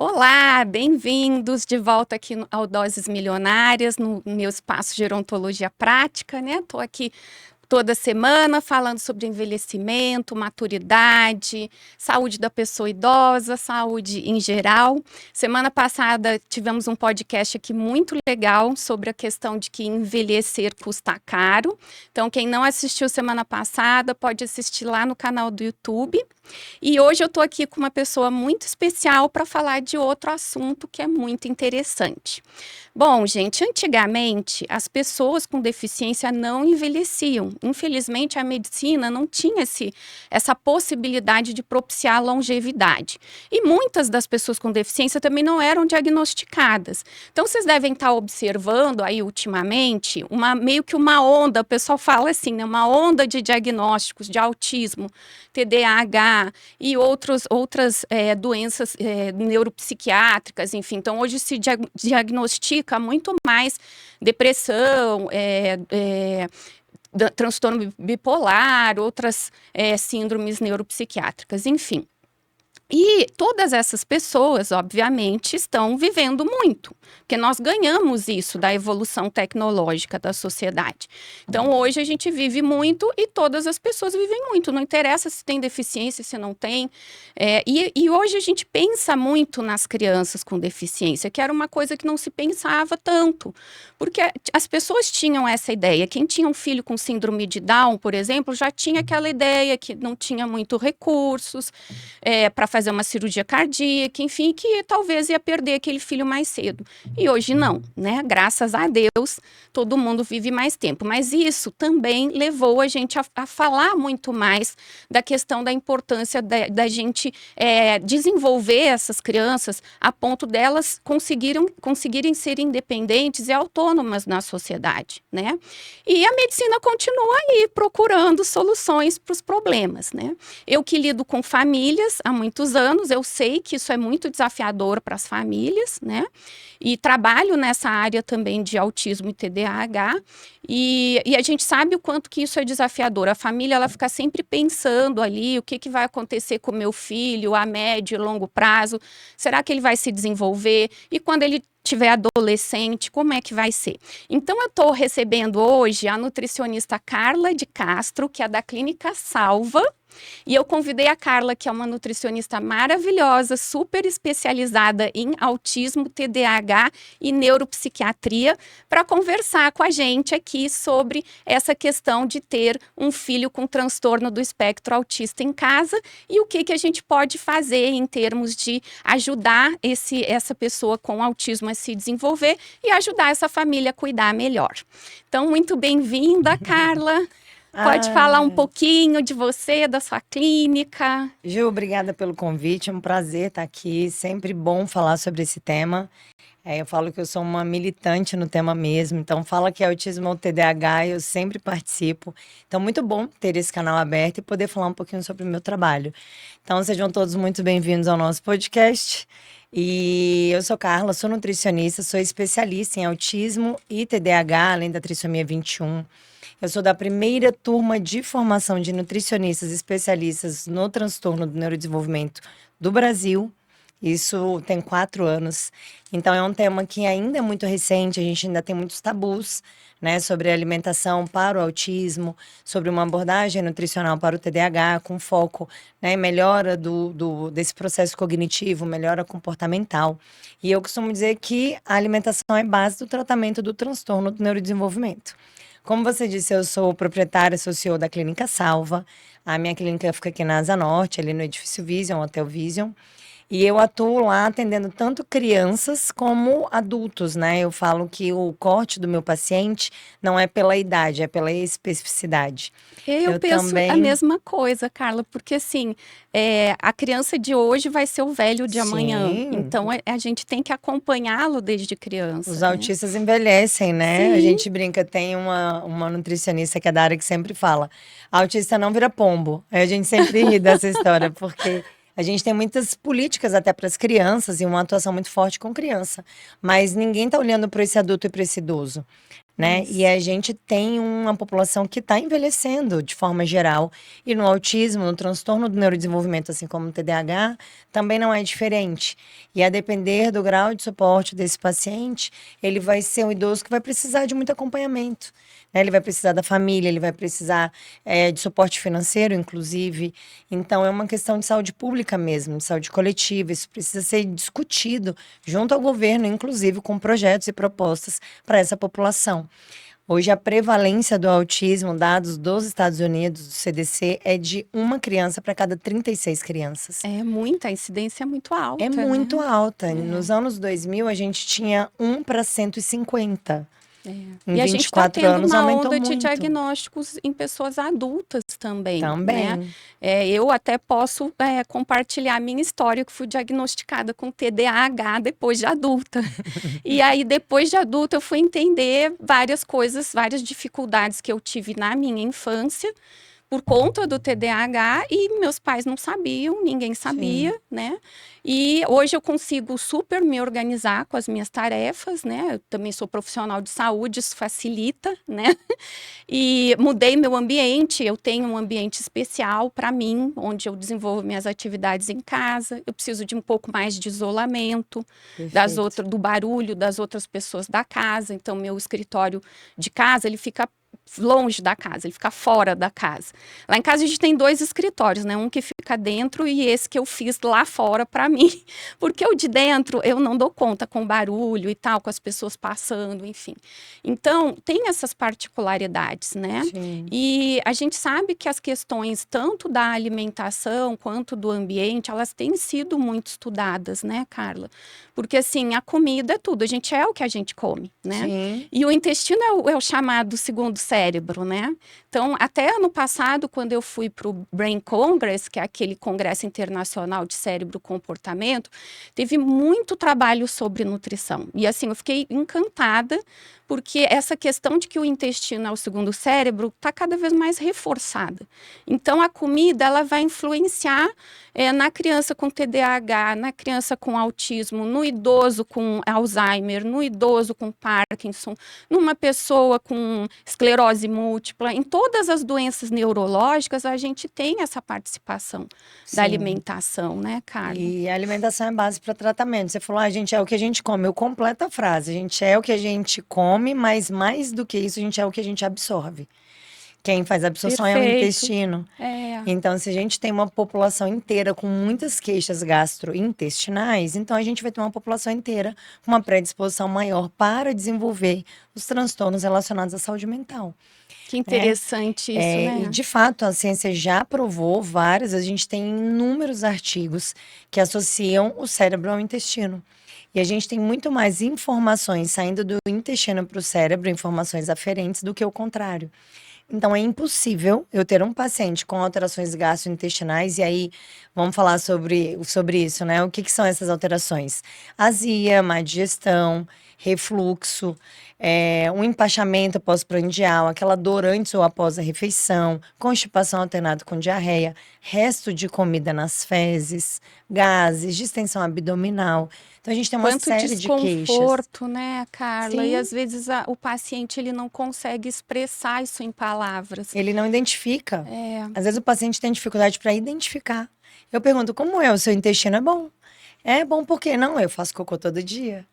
Olá, bem-vindos de volta aqui ao Doses Milionárias, no meu espaço Gerontologia Prática, né? Estou aqui toda semana falando sobre envelhecimento, maturidade, saúde da pessoa idosa, saúde em geral. Semana passada tivemos um podcast aqui muito legal sobre a questão de que envelhecer custa caro. Então, quem não assistiu semana passada, pode assistir lá no canal do YouTube. E hoje eu estou aqui com uma pessoa muito especial para falar de outro assunto que é muito interessante. Bom, gente, antigamente as pessoas com deficiência não envelheciam. Infelizmente, a medicina não tinha essa possibilidade de propiciar a longevidade. E muitas das pessoas com deficiência também não eram diagnosticadas. Então, vocês devem estar observando aí ultimamente meio que uma onda, o pessoal fala assim, né, uma onda de diagnósticos de autismo, TDAH e outras doenças neuropsiquiátricas, enfim. Então, hoje se diagnostica muito mais depressão, transtorno bipolar, outras síndromes neuropsiquiátricas, enfim. E todas essas pessoas, obviamente, estão vivendo muito, porque nós ganhamos isso da evolução tecnológica da sociedade. Então, hoje a gente vive muito e todas as pessoas vivem muito, não interessa se tem deficiência, se não tem. E hoje a gente pensa muito nas crianças com deficiência, que era uma coisa que não se pensava tanto, porque as pessoas tinham essa ideia. Quem tinha um filho com síndrome de Down, por exemplo, já tinha aquela ideia que não tinha muito recursos para fazer uma cirurgia cardíaca, enfim, que talvez ia perder aquele filho mais cedo. E hoje não, né? Graças a Deus, todo mundo vive mais tempo. Mas isso também levou a gente a falar muito mais da questão da importância da gente desenvolver essas crianças a ponto delas conseguirem ser independentes e autônomas na sociedade, né? E a medicina continua aí procurando soluções para os problemas, né? Eu que lido com famílias há muitos anos, eu sei que isso é muito desafiador para as famílias, né? E trabalho nessa área também de autismo e TDAH, e a gente sabe o quanto que isso é desafiador. A família, ela fica sempre pensando ali, o que vai acontecer com o meu filho a médio e longo prazo, será que ele vai se desenvolver? E quando ele tiver adolescente, como é que vai ser? Então, eu estou recebendo hoje a nutricionista Carla de Castro, que é da Clínica Salva, e eu convidei a Carla, que é uma nutricionista maravilhosa, super especializada em autismo, TDAH e neuropsiquiatria, para conversar com a gente aqui sobre essa questão de ter um filho com transtorno do espectro autista em casa e o que a gente pode fazer em termos de ajudar essa pessoa com autismo a se desenvolver e ajudar essa família a cuidar melhor. Então, muito bem-vinda, Carla. Pode falar um pouquinho de você, da sua clínica. Ju, obrigada pelo convite, é um prazer estar aqui, sempre bom falar sobre esse tema. Eu falo que eu sou uma militante no tema mesmo, então fala que é autismo ou TDAH, eu sempre participo. Então, muito bom ter esse canal aberto e poder falar um pouquinho sobre o meu trabalho. Então, sejam todos muito bem-vindos ao nosso podcast. E eu sou Carla, sou nutricionista, sou especialista em autismo e TDAH, além da trissomia 21. Eu sou da primeira turma de formação de nutricionistas especialistas no transtorno do neurodesenvolvimento do Brasil. Isso tem 4 anos. Então, é um tema que ainda é muito recente, a gente ainda tem muitos tabus, né, sobre a alimentação para o autismo, sobre uma abordagem nutricional para o TDAH, com foco, né, em melhora desse processo cognitivo, melhora comportamental. E eu costumo dizer que a alimentação é base do tratamento do transtorno do neurodesenvolvimento. Como você disse, eu sou proprietária, sou CEO da Clínica Salva. A minha clínica fica aqui na Asa Norte, ali no Edifício Vision, Hotel Vision. E eu atuo lá atendendo tanto crianças como adultos, né? Eu falo que o corte do meu paciente não é pela idade, é pela especificidade. Eu penso a mesma coisa, Carla, porque assim, a criança de hoje vai ser o velho de amanhã. Sim. Então, a gente tem que acompanhá-lo desde criança. Os né? autistas envelhecem, né? Sim. A gente brinca, tem uma nutricionista que é da área que sempre fala, autista não vira pombo. Aí a gente sempre ri dessa história, porque a gente tem muitas políticas até para as crianças e uma atuação muito forte com criança. Mas ninguém está olhando para esse adulto e para esse idoso. né? Isso. E a gente tem uma população que está envelhecendo de forma geral. E no autismo, no transtorno do neurodesenvolvimento, assim como no TDAH, também não é diferente. E a depender do grau de suporte desse paciente, ele vai ser um idoso que vai precisar de muito acompanhamento, né? Ele vai precisar da família, ele vai precisar de suporte financeiro, inclusive. Então, é uma questão de saúde pública mesmo, de saúde coletiva. Isso precisa ser discutido junto ao governo, inclusive com projetos e propostas para essa população. Hoje, a prevalência do autismo, dados dos Estados Unidos, do CDC, é de uma criança para cada 36 crianças. É muita, a incidência é muito alta, É muito né? alta. Nos anos 2000, a gente tinha 1 para 150. Em E a gente está 24 tendo anos, uma aumentou onda de muito. diagnósticos em pessoas adultas também, né? Também. Eu até posso compartilhar a minha história, que fui diagnosticada com TDAH depois de adulta. E aí, depois de adulta, eu fui entender várias coisas, várias dificuldades que eu tive na minha infância, por conta do TDAH, e meus pais não sabiam, ninguém sabia, né? E hoje eu consigo super me organizar com as minhas tarefas, né? Eu também sou profissional de saúde, isso facilita, né? E mudei meu ambiente, eu tenho um ambiente especial para mim, onde eu desenvolvo minhas atividades em casa. Eu preciso de um pouco mais de isolamento do barulho das outras pessoas da casa. Então, meu escritório de casa, ele fica longe da casa, ele fica fora da casa. Lá em casa a gente tem 2 escritórios, né? Um que fica dentro e esse que eu fiz lá fora para mim, porque o de dentro eu não dou conta com barulho e tal, com as pessoas passando, enfim. Então, tem essas particularidades, né? Sim. E a gente sabe que as questões tanto da alimentação quanto do ambiente, elas têm sido muito estudadas, né, Carla? Porque assim, a comida é tudo, a gente é o que a gente come, né? Sim. E o intestino é o chamado segundo cérebro, né? Então, até ano passado, quando eu fui para o Brain Congress, que é aquele congresso internacional de cérebro e comportamento, teve muito trabalho sobre nutrição. E assim, eu fiquei encantada, porque essa questão de que o intestino é o segundo cérebro está cada vez mais reforçada. Então, a comida, ela vai influenciar na criança com TDAH, na criança com autismo, no idoso com Alzheimer, no idoso com Parkinson, numa pessoa com esclerose múltipla. Em todas as doenças neurológicas, a gente tem essa participação da alimentação, né, Carla? E a alimentação é base para tratamento. Você falou, a gente é o que a gente come. Eu completo a frase. A gente é o que a gente come, mas mais do que isso, a gente é o que a gente absorve. Quem faz a absorção é o intestino. Então, se a gente tem uma população inteira com muitas queixas gastrointestinais, então a gente vai ter uma população inteira com uma predisposição maior para desenvolver os transtornos relacionados à saúde mental. Que interessante isso, né? E de fato, a ciência já provou várias, a gente tem inúmeros artigos que associam o cérebro ao intestino. E a gente tem muito mais informações saindo do intestino para o cérebro, informações aferentes, do que o contrário. Então, é impossível eu ter um paciente com alterações gastrointestinais, e aí vamos falar sobre isso, né? O que são essas alterações? Azia, má digestão, refluxo, um empachamento pós-prandial, aquela dor antes ou após a refeição, constipação alternada com diarreia, resto de comida nas fezes, gases, distensão abdominal. Então, a gente tem uma série de queixas. Desconforto, né, Carla? Sim. E às vezes o paciente ele não consegue expressar isso em palavras. Ele não identifica. Às vezes o paciente tem dificuldade para identificar. Eu pergunto, como é? O seu intestino é bom? É bom porque não, eu faço cocô todo dia.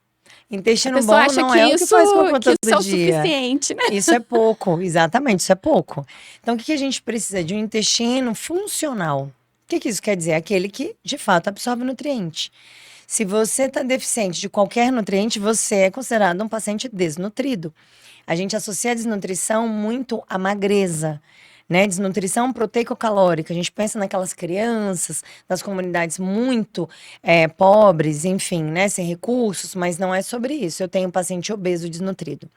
Intestino bom não é o que faz cocô todo dia. Isso é o suficiente, né? Isso é pouco, exatamente, isso é pouco. Então, o que a gente precisa? De um intestino funcional. O que isso quer dizer? Aquele que, de fato, absorve nutriente. Se você está deficiente de qualquer nutriente, você é considerado um paciente desnutrido. A gente associa a desnutrição muito à magreza, né? Desnutrição proteico-calórica. A gente pensa naquelas crianças das comunidades muito pobres, enfim, né? Sem recursos, mas não é sobre isso. Eu tenho um paciente obeso desnutrido.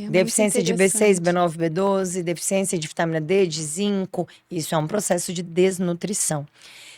Deficiência de B6, B9, B12, deficiência de vitamina D, de zinco. Isso é um processo de desnutrição.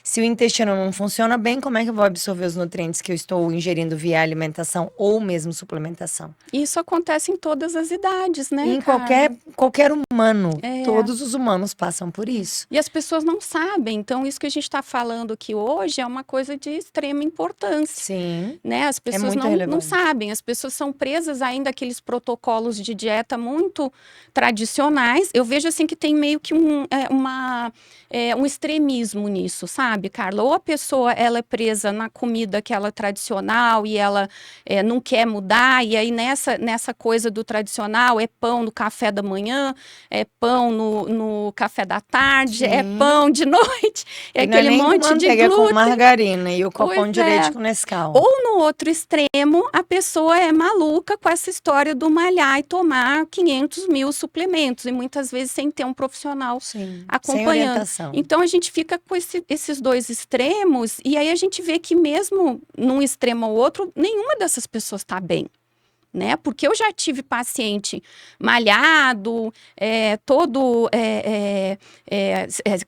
Se o intestino não funciona bem, como é que eu vou absorver os nutrientes que eu estou ingerindo via alimentação ou mesmo suplementação? Isso acontece em todas as idades, né, Em Carla? qualquer humano, É. todos os humanos passam por isso. E as pessoas não sabem. Então, isso que a gente está falando aqui hoje é uma coisa de extrema importância. Sim, Né? As pessoas muito não relevante. sabem, as pessoas são presas ainda àqueles protocolos de dieta muito tradicionais. Eu vejo assim que tem meio que um extremismo nisso, sabe, Carla? Ou a pessoa ela é presa na comida que ela é tradicional e ela não quer mudar, e aí nessa coisa do tradicional é pão no café da manhã, é pão no café da tarde, é Sim. pão de noite, é E não é aquele nem com monte de manteiga, é com glúten. margarina e o copão Pois de é. leite com Nescau. Ou no outro extremo, a pessoa é maluca com essa história do malhar e tomar 500 mil suplementos, e muitas vezes sem ter um profissional Sim, sem acompanhando. orientação. Então, a gente fica com esses dois extremos, e aí a gente vê que mesmo num extremo ou outro, nenhuma dessas pessoas está bem. Né? Porque eu já tive paciente malhado,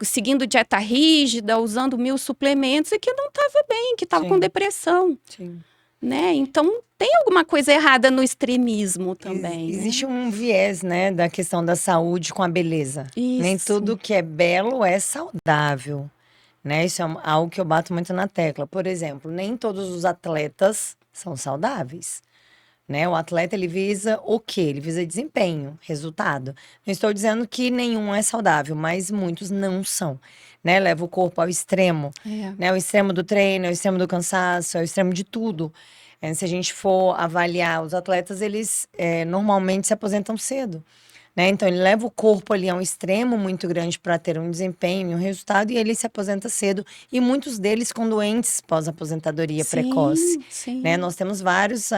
seguindo dieta rígida, usando 1000 suplementos e que não estava bem, que estava com Sim. depressão. Sim. Né? Então, tem alguma coisa errada no extremismo também. Existe né? um viés, né, da questão da saúde com a beleza. Nem Isso. tudo que é belo é saudável, né? Isso é algo que eu bato muito na tecla. Por exemplo, nem todos os atletas são saudáveis, né? O atleta, ele visa o quê? Ele visa desempenho, resultado. Não estou dizendo que nenhum é saudável, mas muitos não são, né? Leva o corpo ao extremo, né? O extremo do treino, o extremo do cansaço, o extremo de tudo. Se a gente for avaliar os atletas, eles normalmente se aposentam cedo, né? Então, ele leva o corpo ali a um extremo muito grande para ter um desempenho, um resultado, e ele se aposenta cedo. E muitos deles com doentes pós-aposentadoria precoce, Sim. né? Nós temos vários,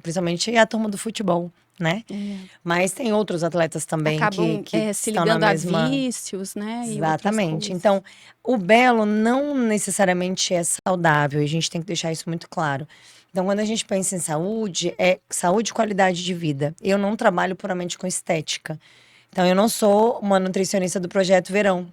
principalmente a turma do futebol, né? Mas tem outros atletas também Acabam que se estão na ligando mesma... a vícios, né? Exatamente. Então, o belo não necessariamente é saudável, e a gente tem que deixar isso muito claro. Então, quando a gente pensa em saúde, é saúde e qualidade de vida. Eu não trabalho puramente com estética. Então, eu não sou uma nutricionista do Projeto Verão,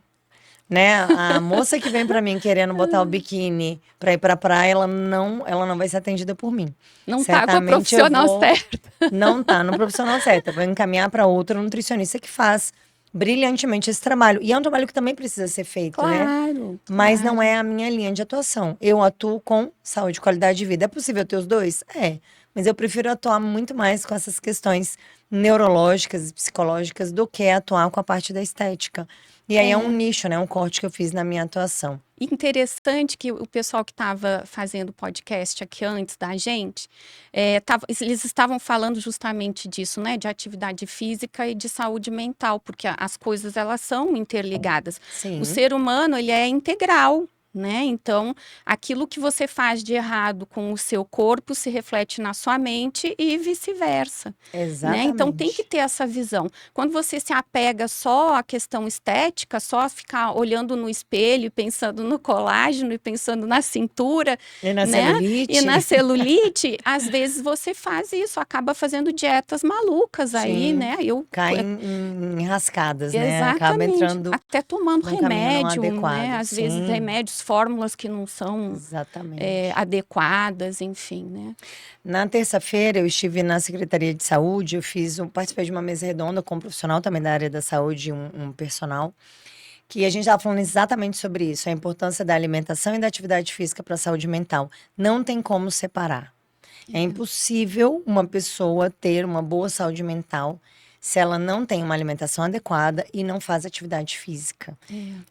né? A moça que vem para mim querendo botar o biquíni para ir para a praia, ela não vai ser atendida por mim. Não está com a profissional certa. Não tá no profissional certo. Eu vou encaminhar para outra nutricionista que faz brilhantemente esse trabalho. E é um trabalho que também precisa ser feito, né? Claro. Mas não é a minha linha de atuação. Eu atuo com saúde e qualidade de vida. É possível ter os dois? É. Mas eu prefiro atuar muito mais com essas questões neurológicas e psicológicas do que atuar com a parte da estética. E aí é um nicho, né? Um corte que eu fiz na minha atuação. Interessante que o pessoal que estava fazendo o podcast aqui antes da gente, eles estavam falando justamente disso, né? De atividade física e de saúde mental, porque as coisas, elas são interligadas. Sim. O ser humano, ele é integral. Né? Então, aquilo que você faz de errado com o seu corpo se reflete na sua mente e vice-versa. Né? Então, tem que ter essa visão. Quando você se apega só à questão estética, só ficar olhando no espelho, pensando no colágeno e pensando na cintura, E na né? celulite. E na celulite, às vezes você faz isso, acaba fazendo dietas malucas aí, né? Cai em rascadas, né? Exatamente. Acaba entrando até tomando remédio, adequado. né? Às vezes remédios, fórmulas que não são adequadas, enfim, né? Na terça-feira eu estive na Secretaria de Saúde, participei de uma mesa redonda com um profissional também da área da saúde, um personal, que a gente estava falando exatamente sobre isso, a importância da alimentação e da atividade física para a saúde mental. Não tem como separar. É impossível uma pessoa ter uma boa saúde mental se ela não tem uma alimentação adequada e não faz atividade física.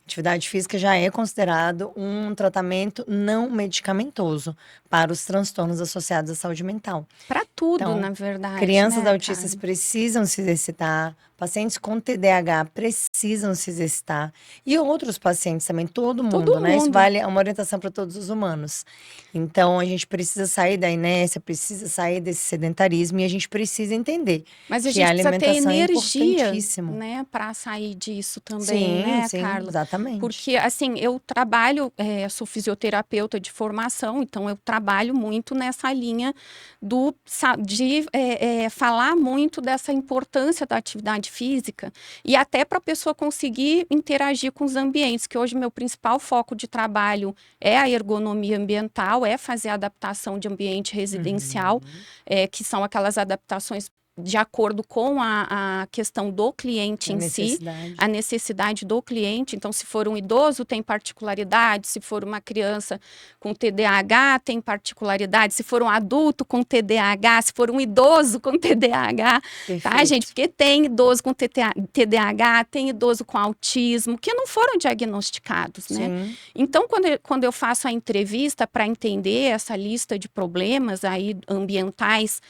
Atividade física já é considerado um tratamento não medicamentoso para os transtornos associados à saúde mental. Para tudo, então, na verdade. Crianças autistas precisam se exercitar, pacientes com TDAH precisam se exercitar. E outros pacientes também, todo mundo, né? Isso vale uma orientação para todos os humanos. Então, a gente precisa sair da inércia, precisa sair desse sedentarismo e a gente precisa entender Mas a que a gente precisa ter alimentação é energia, importantíssimo. né, para sair disso também, né, Carla? Exatamente. Porque, assim, eu trabalho, sou fisioterapeuta de formação, então eu trabalho muito nessa linha do falar muito dessa importância da atividade física e até para a pessoa conseguir interagir com os ambientes, que hoje meu principal foco de trabalho é a ergonomia ambiental, é fazer a adaptação de ambiente residencial, que são aquelas adaptações de acordo com a questão do cliente em si, a necessidade do cliente. Então, se for um idoso, tem particularidade, se for uma criança com TDAH, tem particularidade, se for um adulto com TDAH, se for um idoso com TDAH, tá, gente? Porque tem idoso com TDAH, tem idoso com autismo, que não foram diagnosticados, né? Sim. Então, quando eu faço a entrevista para entender essa lista de problemas aí ambientais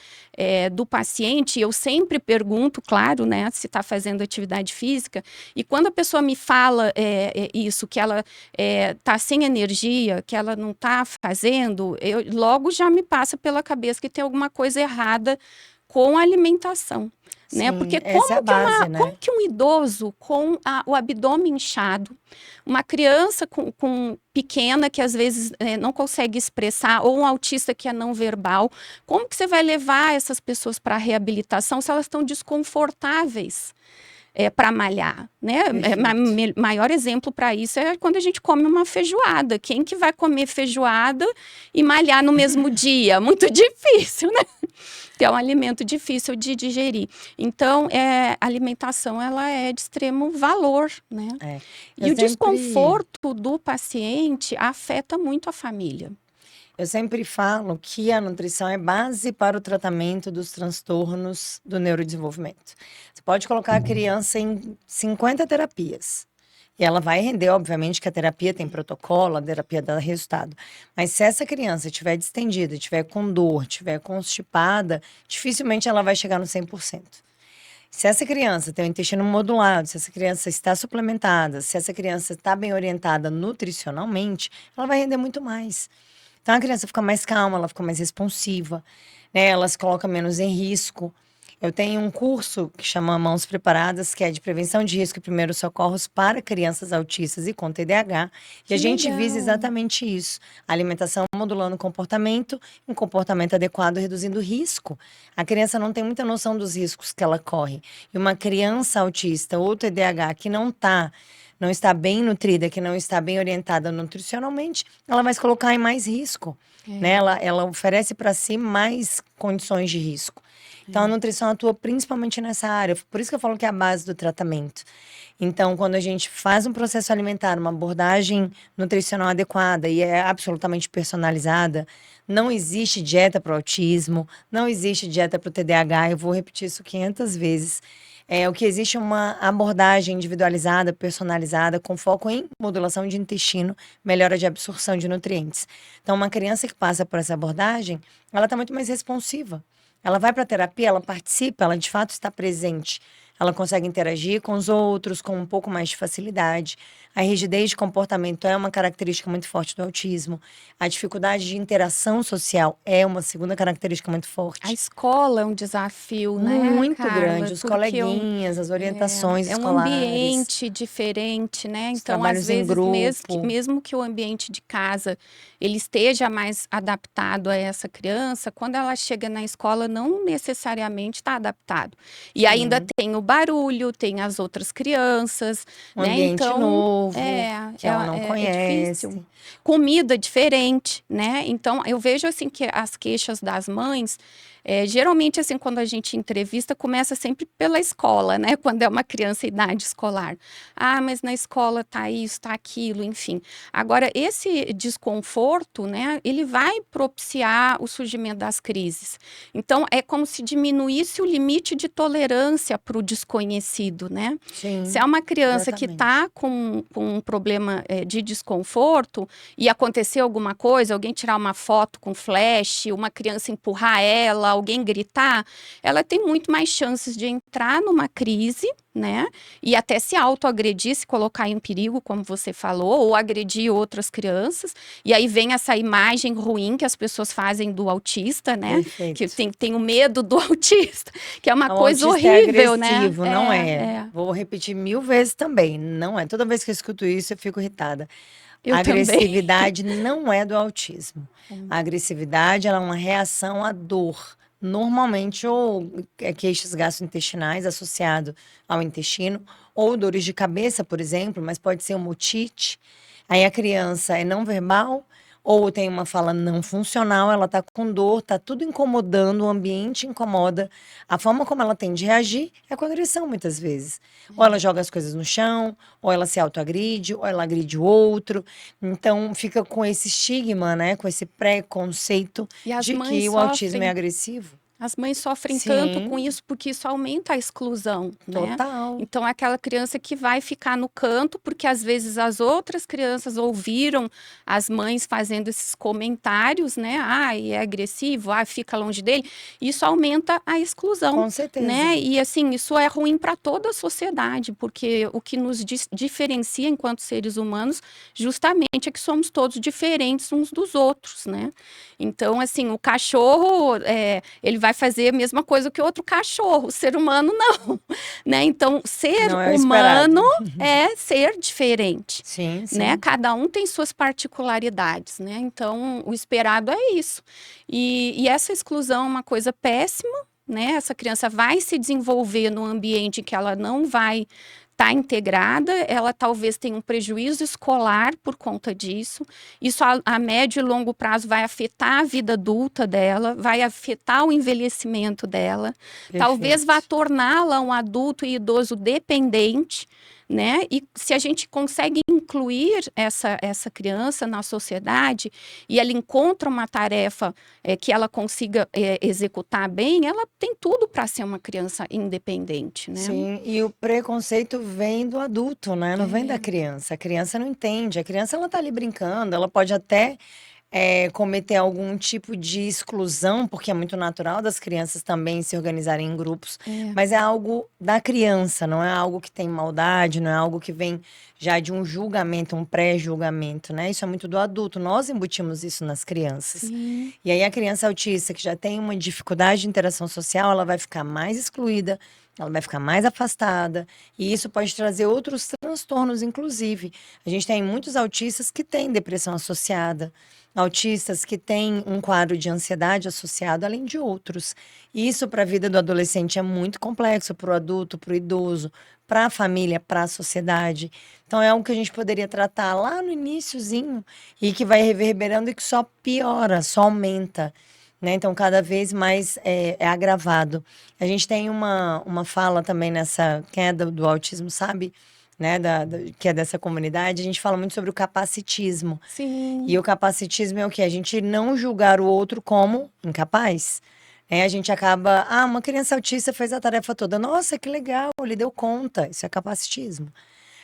do paciente, eu sempre pergunto, claro, né, se está fazendo atividade física, e quando a pessoa me fala isso, que ela está sem energia, que ela não está fazendo, logo já me passa pela cabeça que tem alguma coisa errada com a alimentação. Sim, né? Porque como que um idoso com o abdômen inchado, uma criança pequena que às vezes não consegue expressar, ou um autista que é não verbal, como que você vai levar essas pessoas para a reabilitação se elas estão desconfortáveis para malhar, né? Maior exemplo para isso é quando a gente come uma feijoada. Quem que vai comer feijoada e malhar no mesmo dia? Muito difícil, né? Que é um alimento difícil de digerir. Então, a alimentação ela é de extremo valor, né? E o desconforto do paciente afeta muito a família. Eu sempre falo que a nutrição é base para o tratamento dos transtornos do neurodesenvolvimento. Você pode colocar a criança em 50 terapias. E ela vai render, obviamente, que a terapia tem protocolo, a terapia dá resultado. Mas se essa criança estiver distendida, estiver com dor, estiver constipada, dificilmente ela vai chegar no 100%. Se essa criança tem o intestino modulado, se essa criança está suplementada, se essa criança está bem orientada nutricionalmente, ela vai render muito mais. Então, a criança fica mais calma, ela fica mais responsiva, né? Ela se coloca menos em risco. Eu tenho um curso que chama Mãos Preparadas, que é de prevenção de risco e primeiros socorros para crianças autistas e com TDAH. E a gente visa exatamente isso. A alimentação modulando o comportamento, um comportamento adequado reduzindo o risco. A criança não tem muita noção dos riscos que ela corre. E uma criança autista ou TDAH que não está bem nutrida, que não está bem orientada nutricionalmente, ela vai se colocar em mais risco. Né? Ela oferece para si mais condições de risco. Então, a nutrição atua principalmente nessa área. Por isso que eu falo que é a base do tratamento. Então, quando a gente faz um processo alimentar, uma abordagem nutricional adequada e é absolutamente personalizada, não existe dieta para o autismo, não existe dieta para o TDAH. Eu vou repetir isso 500 vezes. O que existe é uma abordagem individualizada, personalizada, com foco em modulação de intestino, melhora de absorção de nutrientes. Então, uma criança que passa por essa abordagem, ela está muito mais responsiva. Ela vai para a terapia, ela participa, ela de fato está presente. Ela consegue interagir com os outros com um pouco mais de facilidade. A rigidez de comportamento é uma característica muito forte do autismo. A dificuldade de interação social é uma segunda característica muito forte. A escola é um desafio, né, muito Carla? grande. Os coleguinhas, as orientações escolares. É um ambiente diferente, né? Então, às vezes, mesmo que o ambiente de casa ele esteja mais adaptado a essa criança, quando ela chega na escola, não necessariamente está adaptado. E ainda tem o barulho, tem as outras crianças, né? Ambiente então, novo, que ela não conhece. Difícil. Comida diferente, né? Então, eu vejo assim que as queixas das mães, geralmente assim, quando a gente entrevista, começa sempre pela escola, né? Quando é uma criança em idade escolar. Ah, mas na escola tá isso, tá aquilo, enfim. Agora, esse desconforto, né? Ele vai propiciar o surgimento das crises. Então, é como se diminuísse o limite de tolerância para o desconhecido, né? Sim, se é uma criança que está com um problema de desconforto e acontecer alguma coisa, alguém tirar uma foto com flash, uma criança empurrar ela, alguém gritar, ela tem muito mais chances de entrar numa crise, né? E até se autoagredir, se colocar em perigo, como você falou, ou agredir outras crianças. E aí vem essa imagem ruim que as pessoas fazem do autista, né? Perfeito. Que tem o medo do autista, que é uma coisa horrível, agressivo, né? Não é. Vou repetir 1000 vezes também. Não é. Toda vez que eu escuto isso, eu fico irritada. A agressividade não é do autismo. A agressividade ela é uma reação à dor. normalmente ou queixas gastrointestinais associado ao intestino, ou dores de cabeça, por exemplo, mas pode ser uma otite. Aí a criança é não verbal, ou tem uma fala não funcional, ela tá com dor, tá tudo incomodando, o ambiente incomoda. A forma como ela tem de reagir é com agressão, muitas vezes. Ou ela joga as coisas no chão, ou ela se autoagride, ou ela agride o outro. Então, fica com esse estigma, né? Com esse preconceito E as de mães que o autismo é sofrem. agressivo. As mães sofrem tanto com Sim, isso porque isso aumenta a exclusão, né? total. Então, é aquela criança que vai ficar no canto porque às vezes as outras crianças ouviram as mães fazendo esses comentários, né? Ah, é agressivo, ah, fica longe dele. Isso aumenta a exclusão, Com certeza. né? E assim, isso é ruim para toda a sociedade, porque o que nos diferencia enquanto seres humanos justamente é que somos todos diferentes uns dos outros, né? Então, assim, o cachorro, ele vai fazer a mesma coisa que outro cachorro, o ser humano não, né? Então, ser Não é o humano esperado. é ser diferente, Sim, né? sim. Cada um tem suas particularidades, né? Então, o esperado é isso. E essa exclusão é uma coisa péssima, né? Essa criança vai se desenvolver num ambiente que ela não vai estar integrada, ela talvez tenha um prejuízo escolar por conta disso. Isso a médio e longo prazo vai afetar a vida adulta dela, vai afetar o envelhecimento dela, talvez vá Perfeito. torná-la um adulto e idoso dependente, né? E se a gente consegue incluir essa criança na sociedade e ela encontra uma tarefa que ela consiga executar bem, ela tem tudo para ser uma criança independente, né? Sim, e o preconceito vem do adulto, né? Não vem da É, criança. A criança não entende. A criança, ela tá ali brincando, ela pode até cometer algum tipo de exclusão, porque é muito natural das crianças também se organizarem em grupos, é, mas é algo da criança, não é algo que tem maldade, não é algo que vem já de um julgamento, um pré-julgamento, né? Isso é muito do adulto. Nós embutimos isso nas crianças. sim. E aí a criança autista que já tem uma dificuldade de interação social, ela vai ficar mais excluída, ela vai ficar mais afastada, e isso pode trazer outros transtornos, inclusive. A gente tem muitos autistas que têm depressão associada, autistas que têm um quadro de ansiedade associado, além de outros. E isso para a vida do adolescente é muito complexo, para o adulto, para o idoso, para a família, para a sociedade. Então é algo que a gente poderia tratar lá no iniciozinho e que vai reverberando e que só piora, só aumenta. Né? Então, cada vez mais é agravado. A gente tem uma fala também nessa, quem é do autismo sabe, né, que é dessa comunidade, a gente fala muito sobre o capacitismo. E Sim, o capacitismo é o quê? A gente não julgar o outro como incapaz. A gente acaba, uma criança autista fez a tarefa toda. Nossa, que legal, ele deu conta. Isso é capacitismo.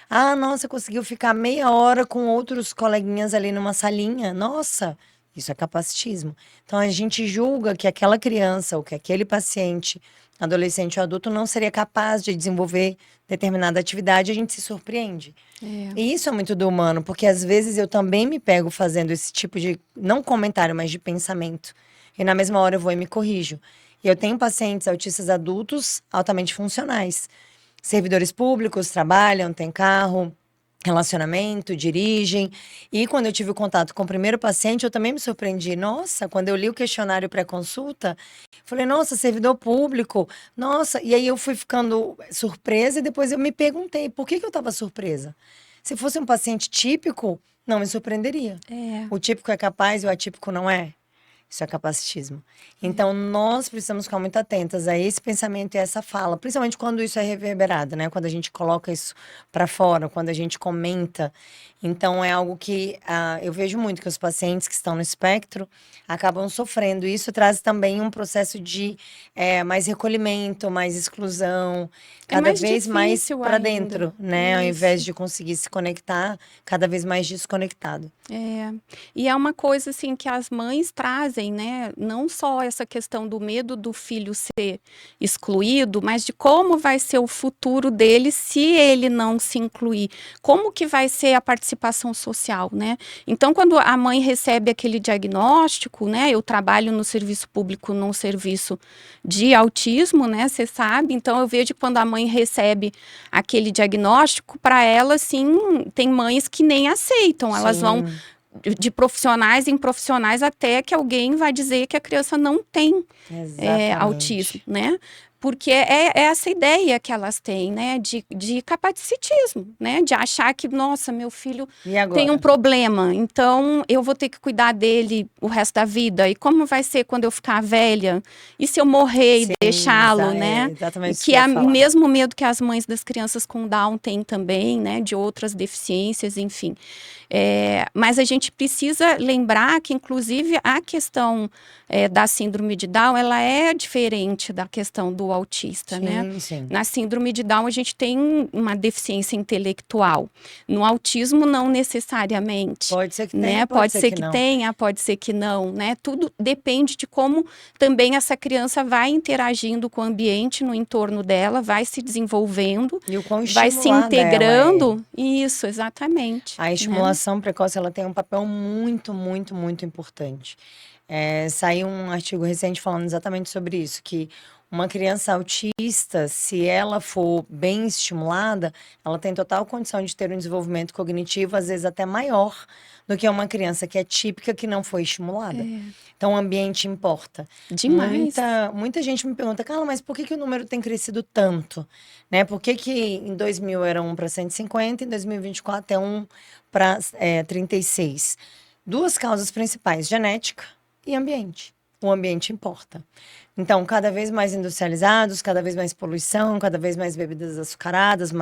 Ah, nossa, conseguiu ficar meia hora com outros coleguinhas ali numa salinha. Nossa, isso é capacitismo. Então a gente julga que aquela criança ou que aquele paciente, adolescente ou adulto, não seria capaz de desenvolver determinada atividade, a gente se surpreende. é. E isso é muito do humano, porque às vezes eu também me pego fazendo esse tipo de, não comentário, mas de pensamento. E na mesma hora eu vou e me corrijo. E eu tenho pacientes autistas adultos altamente funcionais. Servidores públicos, trabalham, têm carro, relacionamento, dirigem. E quando eu tive o contato com o primeiro paciente, eu também me surpreendi. Nossa, quando eu li o questionário pré-consulta, falei, nossa, servidor público, nossa. E aí eu fui ficando surpresa e depois eu me perguntei, por que que eu estava surpresa? Se fosse um paciente típico, não me surpreenderia. É, O típico é capaz e o atípico não é. Isso é capacitismo. Então, nós precisamos ficar muito atentas a esse pensamento e a essa fala, principalmente quando isso é reverberado, né? Quando a gente coloca isso para fora, quando a gente comenta. Então, é algo que eu vejo muito que os pacientes que estão no espectro acabam sofrendo. Isso traz também um processo de mais recolhimento, mais exclusão, é cada mais vez mais difícil para ainda. dentro, né? Ao invés Isso. de conseguir se conectar, cada vez mais desconectado. É, e é uma coisa assim que as mães trazem, né? Não só essa questão do medo do filho ser excluído, mas de como vai ser o futuro dele se ele não se incluir. Como que vai ser a participação social, né? Então, quando a mãe recebe aquele diagnóstico, né? Eu trabalho no serviço público, num serviço de autismo, né? Você sabe. Então, eu vejo que quando a mãe recebe aquele diagnóstico, para ela, assim, tem mães que nem aceitam, elas vão Sim. de profissionais em profissionais até que alguém vai dizer que a criança não tem autismo, né? Porque é essa ideia que elas têm, né? De capacitismo, né? De achar que, nossa, meu filho tem um problema, então eu vou ter que cuidar dele o resto da vida. E como vai ser quando eu ficar velha? E se eu morrer e deixá-lo, né? Exatamente isso que é o mesmo medo que as mães das crianças com Down têm também, né? De outras deficiências, enfim. Mas a gente precisa lembrar que, inclusive, a questão da síndrome de Down, ela é diferente da questão do autista, né? Sim. Na síndrome de Down, a gente tem uma deficiência intelectual. No autismo, não necessariamente. Pode ser que né? tenha, pode ser que tenha, pode ser que não, né? Tudo depende de como também essa criança vai interagindo com o ambiente no entorno dela, vai se desenvolvendo, e o quão vai se integrando. Isso, exatamente. A estimulação precoce, ela tem um papel muito, muito, muito importante. Saiu um artigo recente falando exatamente sobre isso, que uma criança autista, se ela for bem estimulada, ela tem total condição de ter um desenvolvimento cognitivo, às vezes até maior do que uma criança que é típica, que não foi estimulada. Então, o ambiente importa. Demais. Muita gente me pergunta, Carla, mas por que o número tem crescido tanto? Né? Por que em 2000 era 1 para 150, em 2024 é 1 para 36? Duas causas principais, genética e ambiente. O ambiente importa. Então, cada vez mais industrializados, cada vez mais poluição, cada vez mais bebidas açucaradas,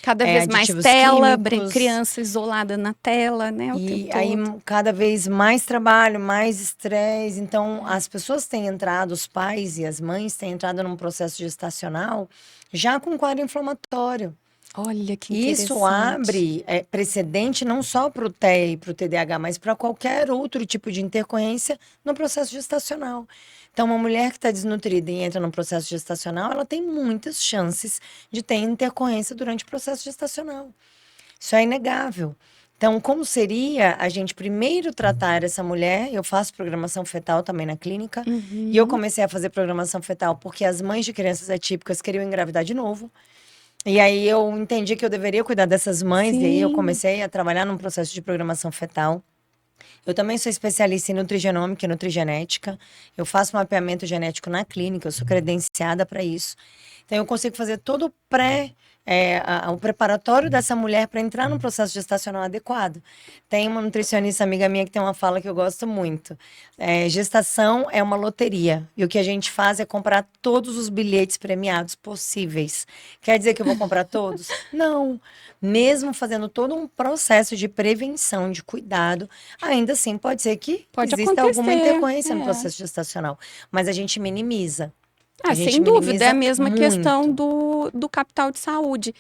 cada vez mais tela, químicos. Criança isolada na tela, né? E aí, cada vez mais trabalho, mais estresse. Então, as pessoas têm entrado, os pais e as mães têm entrado num processo gestacional já com quadro inflamatório. Olha que interessante. Isso abre precedente não só para o TEA e para o TDAH, mas para qualquer outro tipo de intercorrência no processo gestacional. Então, uma mulher que está desnutrida e entra no processo gestacional, ela tem muitas chances de ter intercorrência durante o processo gestacional. Isso é inegável. Então, como seria a gente primeiro tratar essa mulher? Eu faço programação fetal também na clínica. E eu comecei a fazer programação fetal porque as mães de crianças atípicas queriam engravidar de novo. E aí eu entendi que eu deveria cuidar dessas mães. Sim. E aí eu comecei a trabalhar num processo de programação fetal. Eu também sou especialista em nutrigenômica e nutrigenética. Eu faço mapeamento genético na clínica, eu sou credenciada para isso. Então, eu consigo fazer todo o preparatório dessa mulher para entrar num processo gestacional adequado. Tem uma nutricionista amiga minha que tem uma fala que eu gosto muito. Gestação é uma loteria. E o que a gente faz é comprar todos os bilhetes premiados possíveis. Quer dizer que eu vou comprar todos? Não. Mesmo fazendo todo um processo de prevenção, de cuidado, ainda assim pode ser que exista alguma intercorrência no processo gestacional. Mas a gente minimiza. Sem dúvida, é a mesma questão do capital de saúde.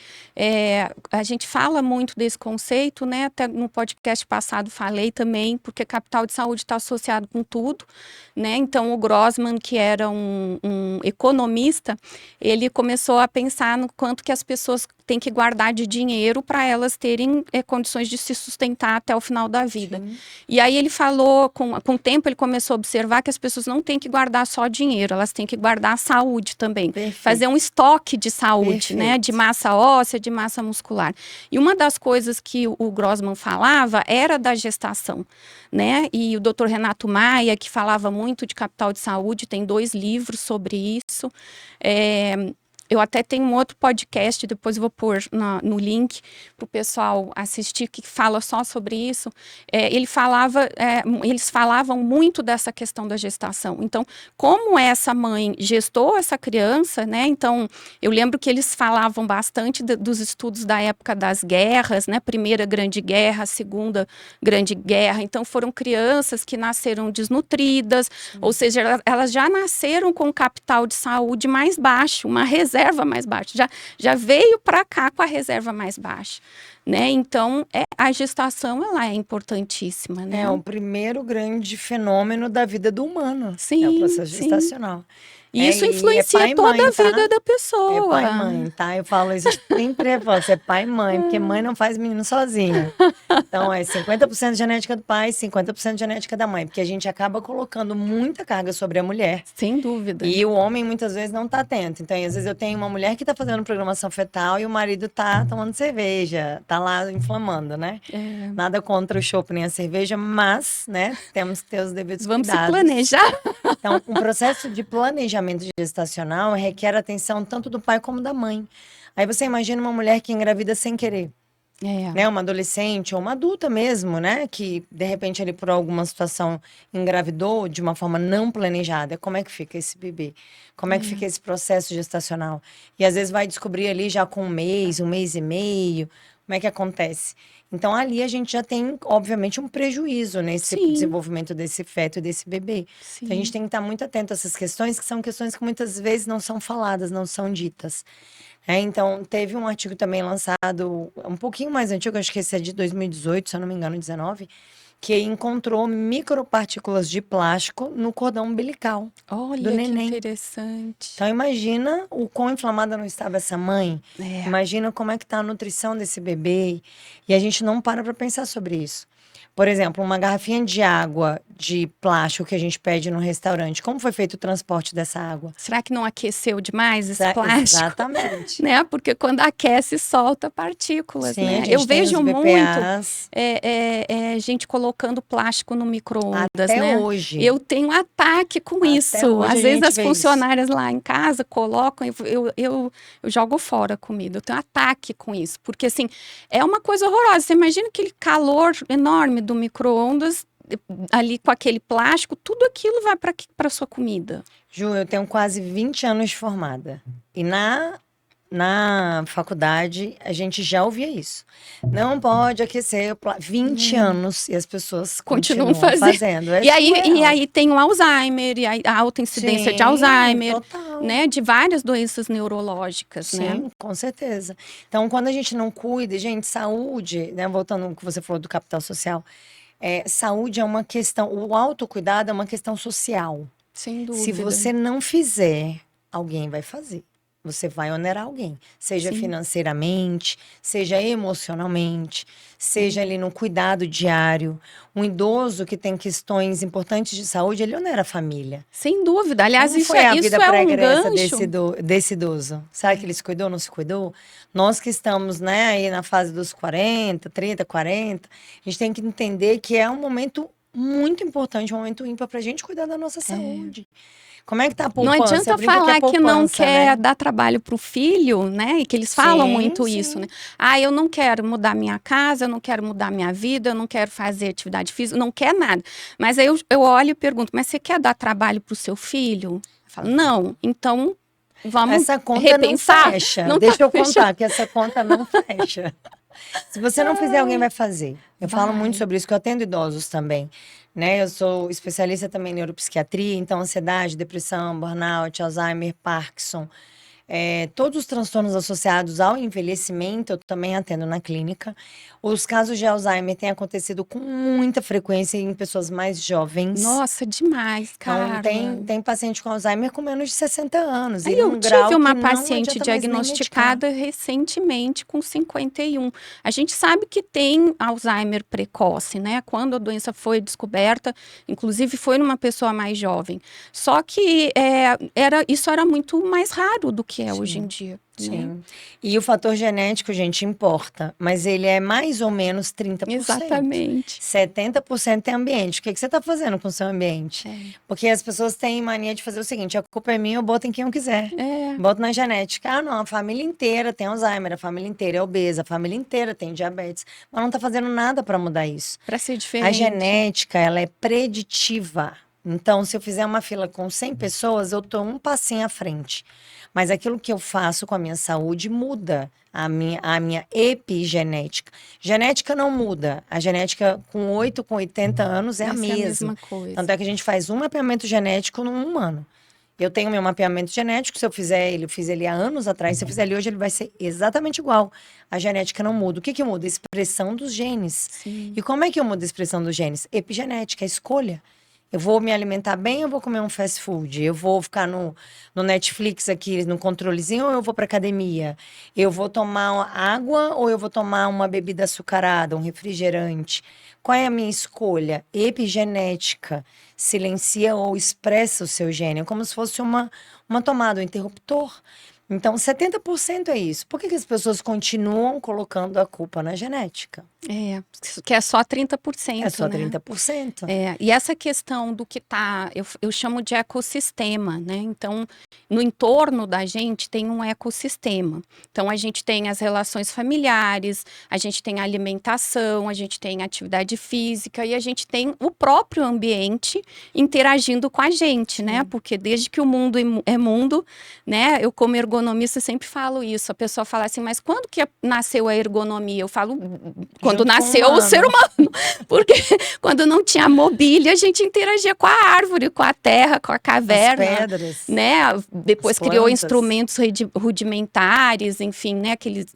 A gente fala muito desse conceito, né? Até no podcast passado falei também, porque capital de saúde está associado com tudo, né? Então, o Grossman, que era um economista, ele começou a pensar no quanto que as pessoas têm que guardar de dinheiro para elas terem condições de se sustentar até o final da vida. Sim. E aí ele falou, com o tempo ele começou a observar que as pessoas não têm que guardar só dinheiro, elas têm que guardar saúde também. Perfeito. Fazer um estoque de saúde, né? De massa óssea, de massa muscular. E uma das coisas que o Grossman falava era da gestação, né? E o Dr. Renato Maia, que falava muito de capital de saúde, tem 2 livros sobre isso. Eu até tenho um outro podcast, depois eu vou pôr no link para o pessoal assistir, que fala só sobre isso. Eles falavam muito dessa questão da gestação. Então, como essa mãe gestou essa criança, né? Então, eu lembro que eles falavam bastante dos estudos da época das guerras, né? Primeira Grande Guerra, Segunda Grande Guerra. Então, foram crianças que nasceram desnutridas, ou seja, elas já nasceram com um capital de saúde mais baixo, uma reserva mais baixa, já veio para cá com a reserva mais baixa, né? Então, a gestação, ela é importantíssima, né? É o primeiro grande fenômeno da vida do humano, sim, é o processo gestacional. E isso influencia toda a vida da pessoa. É pai e mãe, tá? Eu falo isso sempre, você é pai e mãe, porque mãe não faz menino sozinha. Então, 50% genética do pai, 50% genética da mãe, porque a gente acaba colocando muita carga sobre a mulher. Sem dúvida. E o homem, muitas vezes, não tá atento. Então, às vezes, eu tenho uma mulher que tá fazendo programação fetal e o marido tá tomando cerveja, tá tá lá inflamando, né? Nada contra o chopp nem a cerveja, mas, né, temos que ter os devidos Vamos se cuidados. planejar. Então, um processo de planejamento gestacional requer atenção tanto do pai como da mãe. Aí você imagina uma mulher que engravida sem querer, né? Uma adolescente ou uma adulta mesmo, né? Que de repente ali por alguma situação engravidou de uma forma não planejada. Como é que fica esse bebê? Como é que fica esse processo gestacional? E às vezes vai descobrir ali já com um mês e meio. Como é que acontece? Então ali a gente já tem, obviamente, um prejuízo nesse Sim. desenvolvimento desse feto e desse bebê. Então a gente tem que estar muito atento a essas questões, que são questões que muitas vezes não são faladas, não são ditas. Então, teve um artigo também lançado, um pouquinho mais antigo, acho que esse é de 2018, se eu não me engano, 19, que encontrou micropartículas de plástico no cordão umbilical do Olha que neném. interessante. Então, imagina o quão inflamada não estava essa mãe. É. Imagina como é que está a nutrição desse bebê. E a gente não para pensar sobre isso. Por exemplo, uma garrafinha de água de plástico que a gente pede no restaurante. Como foi feito o transporte dessa água? Será que não aqueceu demais esse plástico? Exatamente. Né? Porque quando aquece, solta partículas, Sim, né? a gente Eu tem vejo os muito BPAs. gente colocando plástico no micro-ondas, Até né? hoje. Eu tenho ataque com Até isso. hoje Às a vezes gente as vê isso. funcionárias lá em casa colocam, eu jogo fora a comida. Eu tenho ataque com isso. Porque, assim, é uma coisa horrorosa. Você imagina aquele calor enorme do micro-ondas ali com aquele plástico, tudo aquilo vai para a sua comida. Ju, eu tenho quase 20 anos de formada. E na faculdade, a gente já ouvia isso. Não pode aquecer 20 anos e as pessoas continuam fazendo. É E aí surreal. tem o Alzheimer, e a alta incidência de Alzheimer, total. né? De várias doenças neurológicas, né? Sim, com certeza. Então, quando a gente não cuida, gente, saúde, né? Voltando ao que você falou do capital social, saúde é uma questão, o autocuidado é uma questão social. Sem dúvida. Se você não fizer, alguém vai fazer. Você vai onerar alguém, seja financeiramente, seja emocionalmente, seja ali no cuidado diário. Um idoso que tem questões importantes de saúde, ele onera a família. Sem dúvida. Aliás, Como isso foi a isso vida é um pregressa gancho. desse idoso? Será que ele se cuidou, não se cuidou? Nós que estamos, né, aí na fase dos 40, 30, 40, a gente tem que entender que é um momento muito importante, um momento ímpar para a gente cuidar da nossa saúde. Como é que tá a poupança? Não adianta falar que não quer dar trabalho para o filho, né? E que eles falam muito isso, né? Ah, eu não quero mudar minha casa, eu não quero mudar minha vida, eu não quero fazer atividade física, não quer nada. Mas aí eu olho e pergunto, mas você quer dar trabalho para o seu filho? Eu falo, não, então vamos essa conta repensar. Não fecha. Deixa eu contar que essa conta não fecha. Se você não fizer, alguém vai fazer. Eu falo muito sobre isso, que eu atendo idosos também. Né? Eu sou especialista também em neuropsiquiatria, então ansiedade, depressão, burnout, Alzheimer, Parkinson. Todos os transtornos associados ao envelhecimento, eu também atendo na clínica. Os casos de Alzheimer têm acontecido com muita frequência em pessoas mais jovens. Nossa, demais, cara. Então, tem paciente com Alzheimer com menos de 60 anos. Eu tive uma paciente diagnosticada recentemente com 51. A gente sabe que tem Alzheimer precoce, né? Quando a doença foi descoberta, inclusive foi numa pessoa mais jovem. Só que isso era muito mais raro do que é hoje em dia. Sim. Né? E o fator genético, gente, importa, mas ele é mais ou menos 30%. Exatamente. 70% é ambiente. O que você está fazendo com o seu ambiente? Porque as pessoas têm mania de fazer o seguinte: a culpa é minha, eu boto em quem eu quiser. Boto na genética. Ah, não, a família inteira tem Alzheimer, a família inteira é obesa, a família inteira tem diabetes. Mas não está fazendo nada para mudar isso. Para ser diferente. A genética, ela é preditiva. Então, se eu fizer uma fila com 100 pessoas, eu estou um passinho à frente. Mas aquilo que eu faço com a minha saúde muda a minha epigenética. Genética não muda. A genética com 8, com 80 anos é a mesma coisa. Tanto é que a gente faz um mapeamento genético num humano. Eu tenho meu mapeamento genético, se eu fizer ele, eu fiz ele há anos atrás, se eu fizer ele hoje, ele vai ser exatamente igual. A genética não muda. O que muda? A expressão dos genes. Sim. E como é que eu mudo a expressão dos genes? Epigenética, a escolha. Eu vou me alimentar bem, eu vou comer um fast food. Eu vou ficar no Netflix aqui, no controlezinho, ou eu vou para academia? Eu vou tomar água ou eu vou tomar uma bebida açucarada, um refrigerante? Qual é a minha escolha? Epigenética. Silencia ou expressa o seu gene, como se fosse uma tomada, um interruptor. Então, 70% é isso. Por que as pessoas continuam colocando a culpa na genética? Que é só É 30%, só né? 30%. E essa questão do que tá, eu chamo de ecossistema, né? Então, no entorno da gente tem um ecossistema. Então, a gente tem as relações familiares, a gente tem a alimentação, a gente tem a atividade física e a gente tem o próprio ambiente interagindo com a gente, né? Porque desde que o mundo é mundo, né? Eu, como ergonomista, sempre falo isso. A pessoa fala assim, mas quando que nasceu a ergonomia? Eu falo, quando Junto com o nasceu o ser humano. humano. Porque quando não tinha mobília, a gente interagia com a árvore, com a terra, com a As caverna, pedras, né? Depois as criou plantas. instrumentos rudimentares, enfim, né? Aqueles,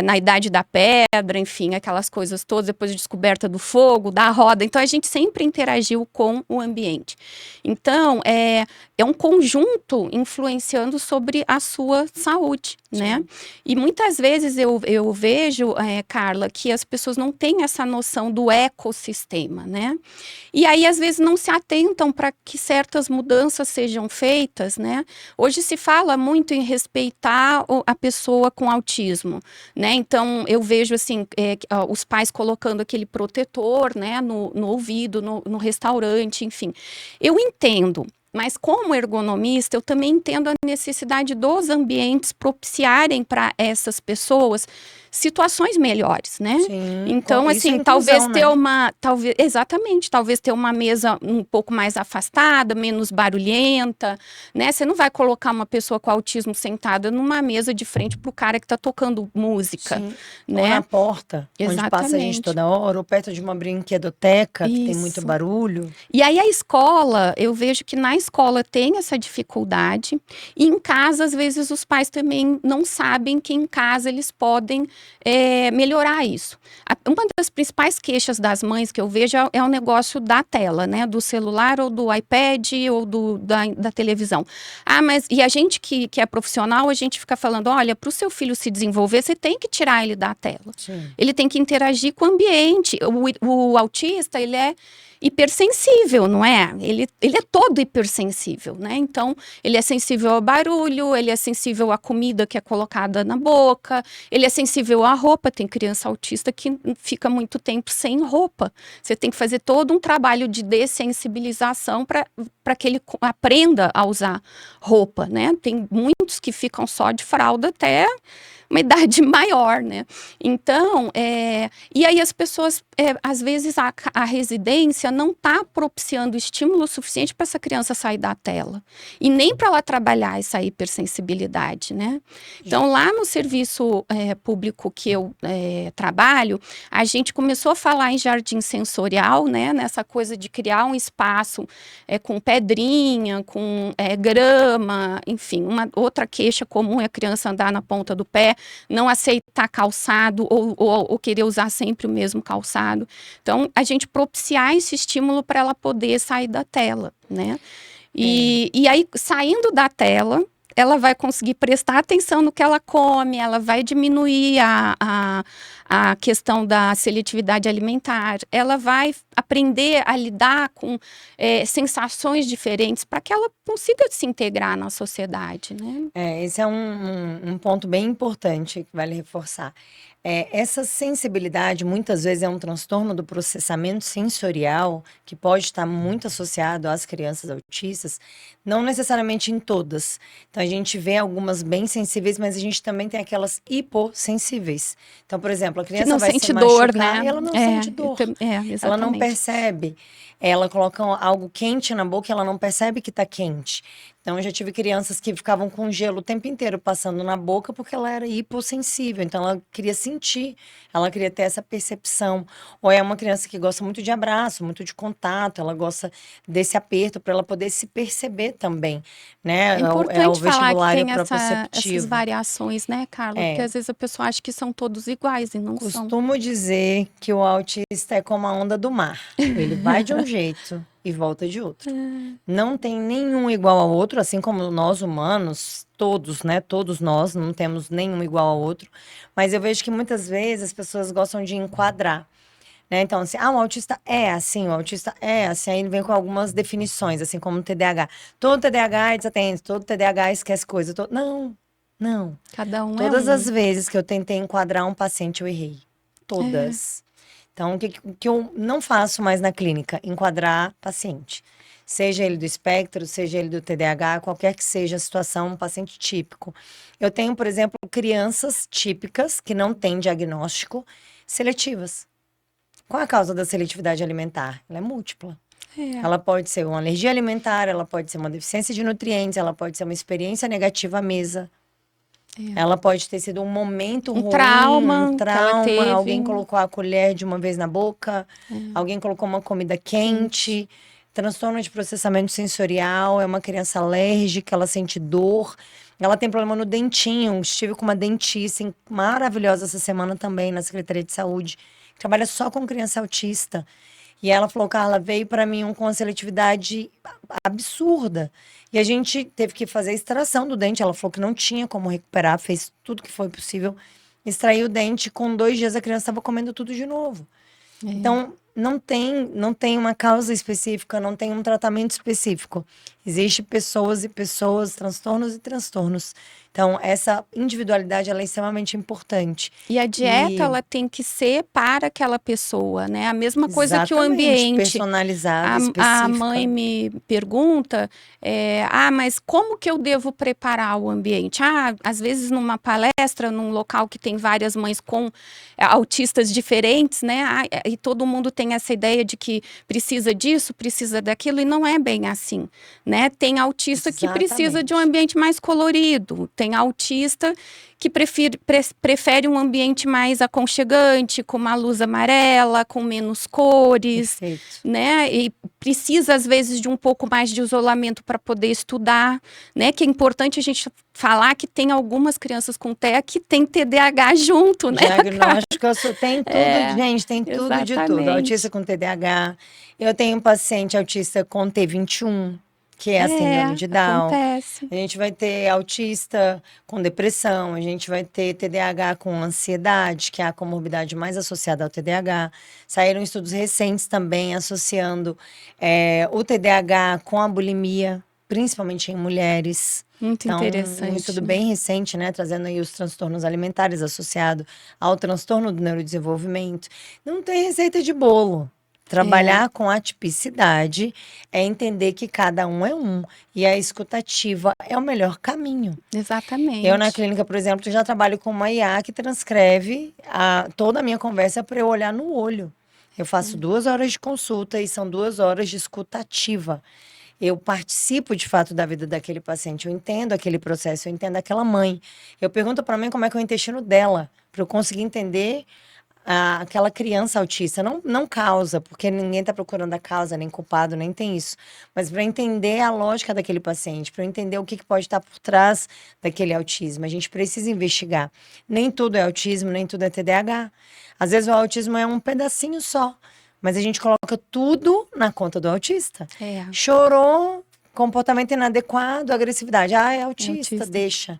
na idade da pedra, enfim, aquelas coisas todas, depois da descoberta do fogo, da roda. Então, a gente sempre interagiu com o ambiente. Então, é um conjunto influenciando sobre a sua saúde, né? E muitas vezes eu vejo, Carla, que as pessoas não têm essa noção do ecossistema, né? E aí, às vezes, não se atentam para que certas mudanças sejam feitas, né? Hoje se fala muito em respeitar a pessoa com autismo, né? Então, eu vejo, assim, os pais colocando aquele protetor, né, no ouvido, no restaurante, enfim. Eu entendo. Mas como ergonomista, eu também entendo a necessidade dos ambientes propiciarem para essas pessoas situações melhores, né? Sim, Então, isso é assim, talvez inclusão, ter né? exatamente, talvez ter uma mesa um pouco mais afastada, menos barulhenta, né? Você não vai colocar uma pessoa com autismo sentada numa mesa de frente para o cara que está tocando música, Sim. Ou na né? porta, onde passa a gente Exatamente. toda hora, ou perto de uma brinquedoteca que tem muito Isso. barulho. E aí a escola, eu vejo que na escola tem essa dificuldade, e em casa, às vezes, os pais também não sabem que em casa eles podem melhorar isso. Uma das principais queixas das mães que eu vejo é o negócio da tela, né? Do celular ou do iPad ou da televisão. E a gente que é profissional, a gente fica falando, olha, para o seu filho se desenvolver, você tem que tirar ele da tela. Sim. Ele tem que interagir com o ambiente. O autista, ele é hipersensível, não é? Ele é todo hipersensível, né? Então, ele é sensível ao barulho, ele é sensível à comida que é colocada na boca, ele é sensível à roupa. Tem criança autista que fica muito tempo sem roupa. Você tem que fazer todo um trabalho de dessensibilização para que ele aprenda a usar roupa, né? Tem muitos que ficam só de fralda até uma idade maior, né? Então, e aí as pessoas, às vezes a residência não está propiciando estímulo suficiente para essa criança sair da tela. E nem para ela trabalhar essa hipersensibilidade, né? Então, lá no serviço público que eu trabalho, a gente começou a falar em jardim sensorial, né? Nessa coisa de criar um espaço com pedrinha, com grama, enfim. Uma outra queixa comum é a criança andar na ponta do pé, não aceitar calçado ou querer usar sempre o mesmo calçado. Então, a gente propiciar esse estímulo para ela poder sair da tela, né? E aí, saindo da tela, ela vai conseguir prestar atenção no que ela come, ela vai diminuir a questão da seletividade alimentar, ela vai aprender a lidar com sensações diferentes para que ela consiga se integrar na sociedade, né? Esse é um ponto bem importante que vale reforçar. Essa sensibilidade muitas vezes é um transtorno do processamento sensorial que pode estar muito associado às crianças autistas, não necessariamente em todas. Então a gente vê algumas bem sensíveis, mas a gente também tem aquelas hipossensíveis. Então, por exemplo, a Que criança não vai sente se dor, machucar né? e ela não sente dor. Exatamente. Ela não percebe. Ela coloca algo quente na boca e ela não percebe que está quente. Então, eu já tive crianças que ficavam com gelo o tempo inteiro passando na boca porque ela era hipossensível. Então, ela queria sentir, ela queria ter essa percepção. Ou é uma criança que gosta muito de abraço, muito de contato, ela gosta desse aperto para ela poder se perceber também, né? É É o importante falar que vestibular e o tem essas proprioceptivo. variações, né, Carla? Porque às vezes a pessoa acha que são todos iguais e não são. Costumo dizer que o autista é como a onda do mar. Ele vai de um jeito e volta de outro. Não tem nenhum igual ao outro, assim como nós humanos, todos, né? Todos nós não temos nenhum igual ao outro. Mas eu vejo que muitas vezes as pessoas gostam de enquadrar. Né? Então, assim, o autista é assim, o autista é assim, aí ele vem com algumas definições, assim como o TDAH. Todo TDAH é desatento, todo TDAH esquece coisa. Não, Não. Cada um Todas é um. as vezes que eu tentei enquadrar um paciente, eu errei. Todas. Então, o que eu não faço mais na clínica? Enquadrar paciente. Seja ele do espectro, seja ele do TDAH, qualquer que seja a situação, um paciente típico. Eu tenho, por exemplo, crianças típicas que não têm diagnóstico, seletivas. Qual é a causa da seletividade alimentar? Ela é múltipla. Ela pode ser uma alergia alimentar, ela pode ser uma deficiência de nutrientes, ela pode ser uma experiência negativa à mesa. Ela pode ter sido um momento Um ruim, trauma um que ela trauma, teve. alguém colocou a colher de uma vez na boca, alguém colocou uma comida quente, transtorno de processamento sensorial, é uma criança alérgica, ela sente dor, ela tem problema no dentinho. Estive com uma dentista maravilhosa essa semana também na Secretaria de Saúde, que trabalha só com criança autista. E ela falou, Carla, veio para mim com uma seletividade absurda. E a gente teve que fazer a extração do dente. Ela falou que não tinha como recuperar, fez tudo que foi possível. Extraiu o dente, com 2 dias a criança estava comendo tudo de novo. Então, não tem uma causa específica, não tem um tratamento específico. Existem pessoas e pessoas, transtornos e transtornos. Então, essa individualidade, ela é extremamente importante. E a dieta, E- ela tem que ser para aquela pessoa, né? A mesma coisa que o Exatamente, ambiente. personalizada, A específica. mãe me pergunta, mas como que eu devo preparar o ambiente? Às vezes numa palestra, num local que tem várias mães com autistas diferentes, né? E todo mundo tem essa ideia de que precisa disso, precisa daquilo, e não é bem assim, né? Tem autista que precisa de um Exatamente. ambiente mais colorido, tem autista que prefere um ambiente mais aconchegante, com uma luz amarela, com menos cores, Perfeito. né? E precisa, às vezes, de um pouco mais de isolamento para poder estudar, né? Que é importante a gente falar que tem algumas crianças com TEA que tem TDAH junto, né? Diagnóstico, tem tudo, gente, tem tudo de tudo. Exatamente. Autista com TDAH. Eu tenho um paciente autista com T21, que é a síndrome de Down. Acontece. A gente vai ter autista com depressão, a gente vai ter TDAH com ansiedade, que é a comorbidade mais associada ao TDAH. Saíram estudos recentes também associando o TDAH com a bulimia, principalmente em mulheres. Muito Então, interessante. um estudo bem recente, né, trazendo aí os transtornos alimentares associados ao transtorno do neurodesenvolvimento. Não tem receita de bolo. Trabalhar com a tipicidade é entender que cada um é um. E a escutativa é o melhor caminho. Exatamente. Eu, na clínica, por exemplo, já trabalho com uma IA que transcreve toda a minha conversa para eu olhar no olho. Eu faço 2 horas de consulta e são 2 horas de escutativa. Eu participo, de fato, da vida daquele paciente. Eu entendo aquele processo, eu entendo aquela mãe. Eu pergunto para mim como é que é o intestino dela, para eu conseguir entender aquela criança autista. Não causa, porque ninguém está procurando a causa, nem culpado, nem tem isso. Mas para entender a lógica daquele paciente, para entender o que pode estar por trás daquele autismo. A gente precisa investigar. Nem tudo é autismo, nem tudo é TDAH. Às vezes o autismo é um pedacinho só. Mas a gente coloca tudo na conta do autista. Chorou, comportamento inadequado, agressividade. É autista, deixa.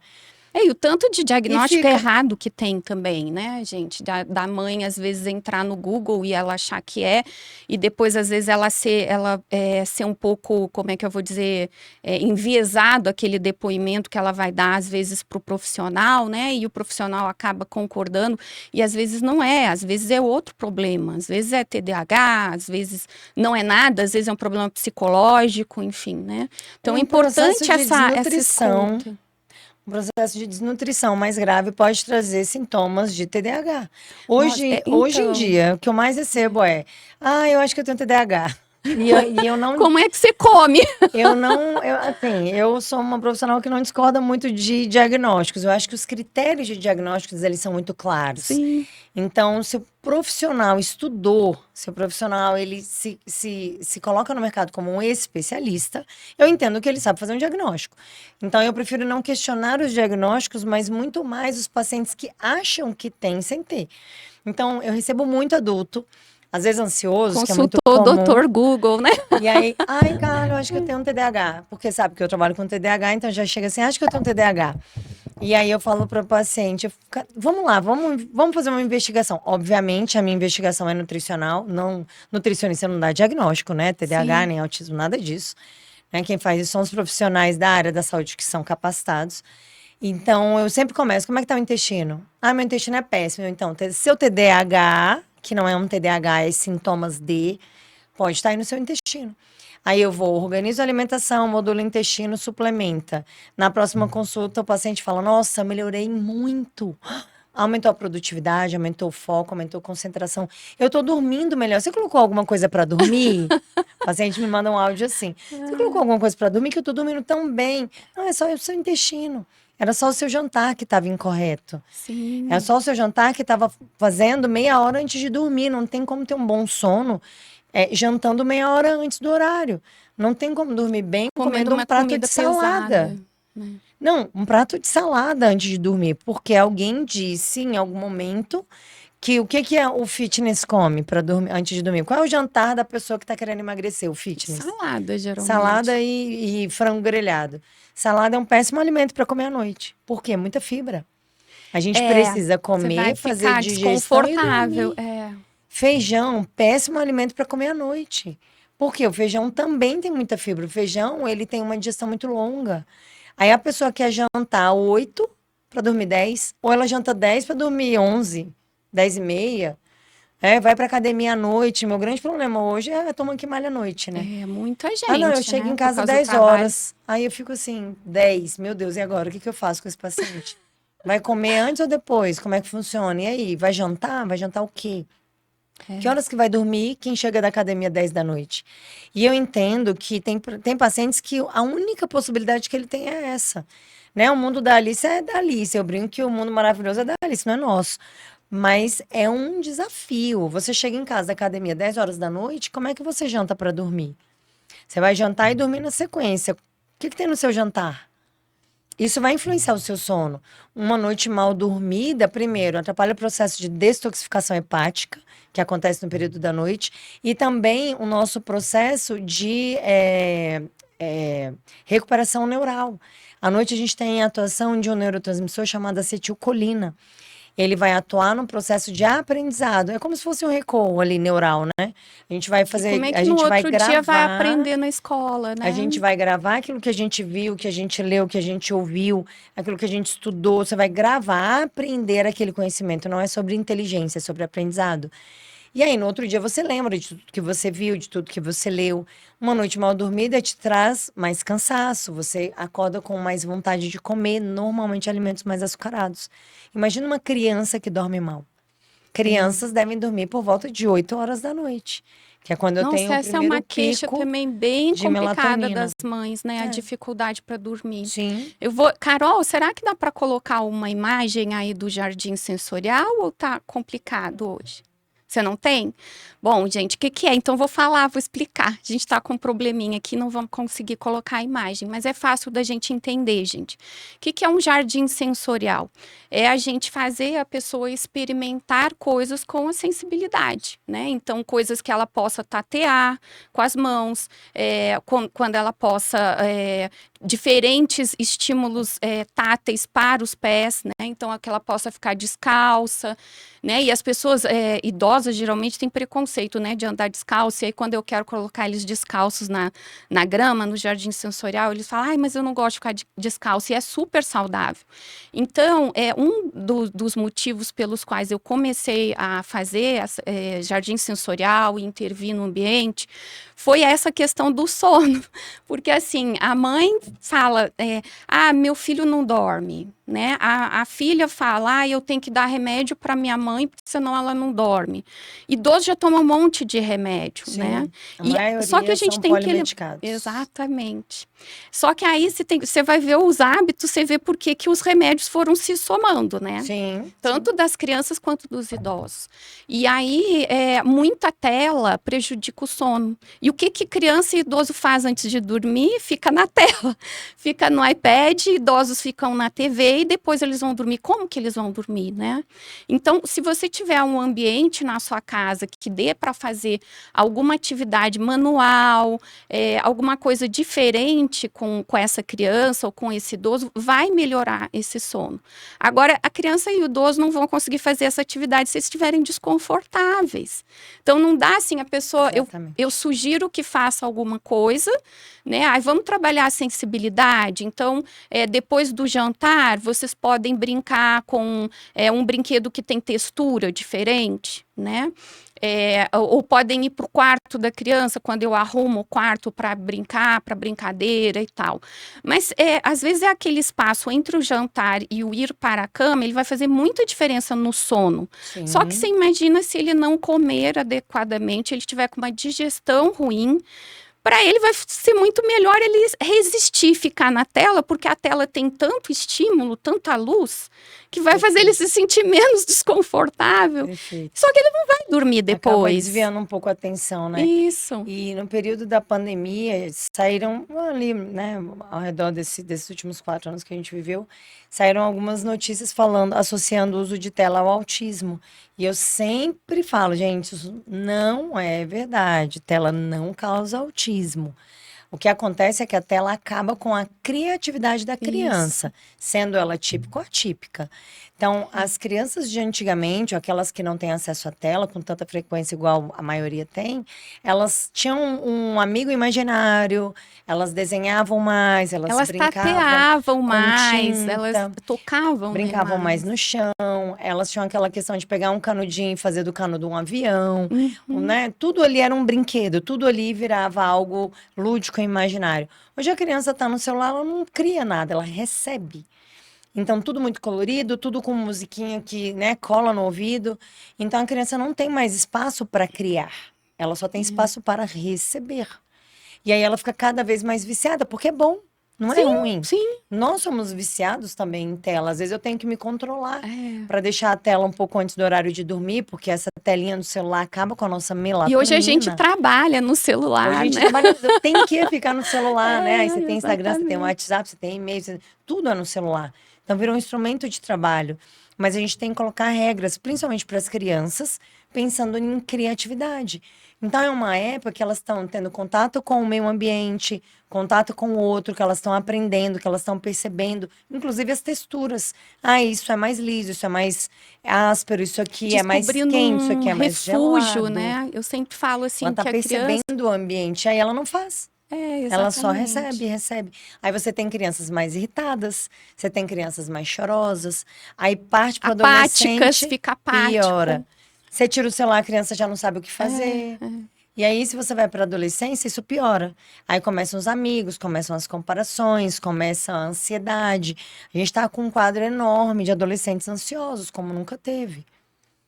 E o tanto de diagnóstico errado que tem também, né, gente? Da mãe, às vezes, entrar no Google e ela achar que e depois, às vezes, ela ser um pouco, como é que eu vou dizer, enviesado aquele depoimento que ela vai dar, às vezes, para o profissional, né? E o profissional acaba concordando, e às vezes não às vezes é outro problema, às vezes é TDAH, às vezes não é nada, às vezes é um problema psicológico, enfim, né? Então, é importante essa escuta. Um processo de desnutrição mais grave pode trazer sintomas de TDAH. Hoje em dia, o que eu mais recebo eu acho que eu tenho TDAH. E eu não... Como é que você come? Eu sou uma profissional que não discorda muito de diagnósticos. Eu acho que os critérios de diagnósticos, eles são muito claros. Sim. Então, se o profissional estudou, se o profissional ele se coloca no mercado como um especialista, eu entendo que ele sabe fazer um diagnóstico. Então, eu prefiro não questionar os diagnósticos, mas muito mais os pacientes que acham que tem sem ter. Então, eu recebo muito adulto, às vezes ansioso, que é muito comum. Consultou o doutor Google, né? E aí, cara, eu acho que eu tenho um TDAH. Porque sabe que eu trabalho com TDAH, então já chega assim, acho que eu tenho um TDAH. E aí eu falo para o paciente, vamos lá, vamos fazer uma investigação. Obviamente, a minha investigação é nutricional, nutricionista não dá diagnóstico, né? TDAH, nem autismo, nada disso. Né? Quem faz isso são os profissionais da área da saúde que são capacitados. Então, eu sempre começo, como é que tá o intestino? Ah, meu intestino é péssimo. Então, seu TDAH, que não é um TDAH, é sintomas de, pode estar aí no seu intestino. Aí eu vou, organizo a alimentação, modulo o intestino, suplementa. Na próxima consulta, o paciente fala, nossa, melhorei muito. Aumentou a produtividade, aumentou o foco, aumentou a concentração. Eu tô dormindo melhor. Você colocou alguma coisa para dormir? O paciente me manda um áudio assim. Você colocou alguma coisa para dormir que eu tô dormindo tão bem? Não, é só o seu intestino. Era só o seu jantar que estava incorreto. Sim. Era só o seu jantar que estava fazendo meia hora antes de dormir. Não tem como ter um bom sono jantando meia hora antes do horário. Não tem como dormir bem comendo um prato de salada. Né? Não, um prato de salada antes de dormir, porque alguém disse em algum momento que o que é o fitness come para dormir antes de dormir? Qual é o jantar da pessoa que está querendo emagrecer? O fitness? Salada, geralmente. Salada e frango grelhado. Salada é um péssimo alimento para comer à noite. Por quê? Muita fibra. A gente precisa comer, fazer digestão e dormir. Feijão, péssimo alimento para comer à noite. Porque o feijão também tem muita fibra. O feijão, ele tem uma digestão muito longa. Aí a pessoa quer jantar 8 para dormir 10, ou ela janta 10 para dormir 11, 10 e meia. Vai pra academia à noite. Meu grande problema hoje é a turma que malha à noite, né? Muita gente. Não, eu chego né? em casa 10 horas. Aí eu fico assim, 10, meu Deus, e agora? O que eu faço com esse paciente? Vai comer antes ou depois? Como é que funciona? E aí, vai jantar? Vai jantar o quê? Que horas que vai dormir quem chega da academia 10 da noite? E eu entendo que tem pacientes que a única possibilidade que ele tem é essa. Né? O mundo da Alice é da Alice. Eu brinco que o mundo maravilhoso é da Alice, não é nosso. Mas é um desafio. Você chega em casa da academia 10 horas da noite, como é que você janta para dormir? Você vai jantar e dormir na sequência. O que tem no seu jantar? Isso vai influenciar o seu sono. Uma noite mal dormida, primeiro, atrapalha o processo de detoxificação hepática, que acontece no período da noite, e também o nosso processo de recuperação neural. À noite a gente tem a atuação de um neurotransmissor chamado acetilcolina. Ele vai atuar no processo de aprendizado. É como se fosse um recall ali neural, né? A gente vai fazer, como é que a gente no vai outro gravar, dia vai aprender na escola, né? a gente vai gravar aquilo que a gente viu, que a gente leu, que a gente ouviu, aquilo que a gente estudou. Você vai gravar, aprender aquele conhecimento. Não é sobre inteligência, é sobre aprendizado. E aí, no outro dia, você lembra de tudo que você viu, de tudo que você leu. Uma noite mal dormida te traz mais cansaço. Você acorda com mais vontade de comer, normalmente, alimentos mais açucarados. Imagina uma criança que dorme mal. Crianças devem dormir por volta de 8 horas da noite. Que é quando eu tenho o essa é primeiro uma queixa pico também bem de complicada melatonina. das mães, né? A dificuldade para dormir. Sim. Carol, será que dá para colocar uma imagem aí do jardim sensorial ou tá complicado hoje? Você não tem? Bom, gente, o que é? Então, vou explicar. A gente está com um probleminha aqui, não vamos conseguir colocar a imagem, mas é fácil da gente entender, gente. O que é um jardim sensorial? É a gente fazer a pessoa experimentar coisas com a sensibilidade, né? Então, coisas que ela possa tatear com as mãos, quando ela possa... diferentes estímulos táteis para os pés, né? Então, que ela possa ficar descalça, né? E as pessoas idosas geralmente têm preconceito, né? De andar descalço. E aí, quando eu quero colocar eles descalços na grama, no jardim sensorial, eles falam, ai, mas eu não gosto de ficar descalço. E é super saudável. Então, dos motivos pelos quais eu comecei a fazer jardim sensorial e intervir no ambiente foi essa questão do sono. Porque, assim, a mãe fala, meu filho não dorme, né? A filha fala, eu tenho que dar remédio para minha mãe, porque senão ela não dorme. Idoso já toma um monte de remédio, Sim, né? a maioria só que a gente são tem que... polimedicados. Exatamente. Só que aí você vai ver os hábitos, você vê por que os remédios foram se somando, né? Sim. Tanto das crianças quanto dos idosos. E aí, muita tela prejudica o sono. E o que criança e idoso faz antes de dormir? Fica na tela. Fica no iPad, idosos ficam na TV e depois eles vão dormir. Como que eles vão dormir, né? Então, se você tiver um ambiente na sua casa que dê para fazer alguma atividade manual, alguma coisa diferente com essa criança ou com esse idoso, vai melhorar esse sono. Agora, a criança e o idoso não vão conseguir fazer essa atividade se estiverem desconfortáveis. Então, não dá assim, a pessoa... Eu sugiro que faça alguma coisa, né? Vamos trabalhar a sensibilidade flexibilidade. Então, depois do jantar, vocês podem brincar com um brinquedo que tem textura diferente, né? Ou podem ir para o quarto da criança quando eu arrumo o quarto para brincar, para brincadeira e tal. Mas às vezes aquele espaço entre o jantar e o ir para a cama, ele vai fazer muita diferença no sono. Sim. Só que você imagina se ele não comer adequadamente, ele tiver com uma digestão ruim. Para ele vai ser muito melhor ele resistir, ficar na tela, porque a tela tem tanto estímulo, tanta luz, que vai fazer ele se sentir menos desconfortável. Perfeito. Só que ele não vai dormir Acaba depois. desviando um pouco a atenção, né? Isso. E no período da pandemia, saíram ali, né, ao redor desses últimos 4 anos que a gente viveu, saíram algumas notícias falando, associando o uso de tela ao autismo. E eu sempre falo, gente, isso não é verdade. Tela não causa autismo. O que acontece é que a tela acaba com a criatividade da criança, sendo ela típica ou atípica. Então, as crianças de antigamente, aquelas que não têm acesso à tela com tanta frequência igual a maioria tem, elas tinham um amigo imaginário, elas desenhavam mais, elas brincavam tateavam com mais, tinta, elas tocavam, brincavam né, mais no chão, elas tinham aquela questão de pegar um canudinho e fazer do canudo um avião, né? Tudo ali era um brinquedo, tudo ali virava algo lúdico e imaginário. Hoje a criança está no celular, ela não cria nada, ela recebe. Então, tudo muito colorido, tudo com musiquinha que, né, cola no ouvido. Então, a criança não tem mais espaço para criar. Ela só tem espaço para receber. E aí ela fica cada vez mais viciada, porque é bom, não é ruim. Sim. Nós somos viciados também em tela. Às vezes eu tenho que me controlar para deixar a tela um pouco antes do horário de dormir, porque essa telinha do celular acaba com a nossa melatonina. E hoje a gente trabalha no celular, Hoje a gente né? trabalha, tem que ficar no celular, né? Aí você tem Instagram, você tem exatamente. WhatsApp, você tem e-mail, tudo é no celular. Então virou um instrumento de trabalho. Mas a gente tem que colocar regras, principalmente para as crianças, pensando em criatividade. Então é uma época que elas estão tendo contato com o meio ambiente, contato com o outro, que elas estão aprendendo, que elas estão percebendo, inclusive as texturas. Ah, isso é mais liso, isso é mais áspero, isso aqui é mais Descobrindo quente, isso aqui é mais refúgio, gelado. né? Eu sempre falo assim Ela tá que a percebendo criança... o ambiente, aí ela não faz. Ela só exatamente. recebe. Aí você tem crianças mais irritadas, você tem crianças mais chorosas, aí parte para o Apáticas, adolescente, fica piora. apático. Você tira o celular, a criança já não sabe o que fazer. E aí, se você vai para a adolescência, isso piora. Aí começam os amigos, começam as comparações, começa a ansiedade. A gente está com um quadro enorme de adolescentes ansiosos, como nunca teve.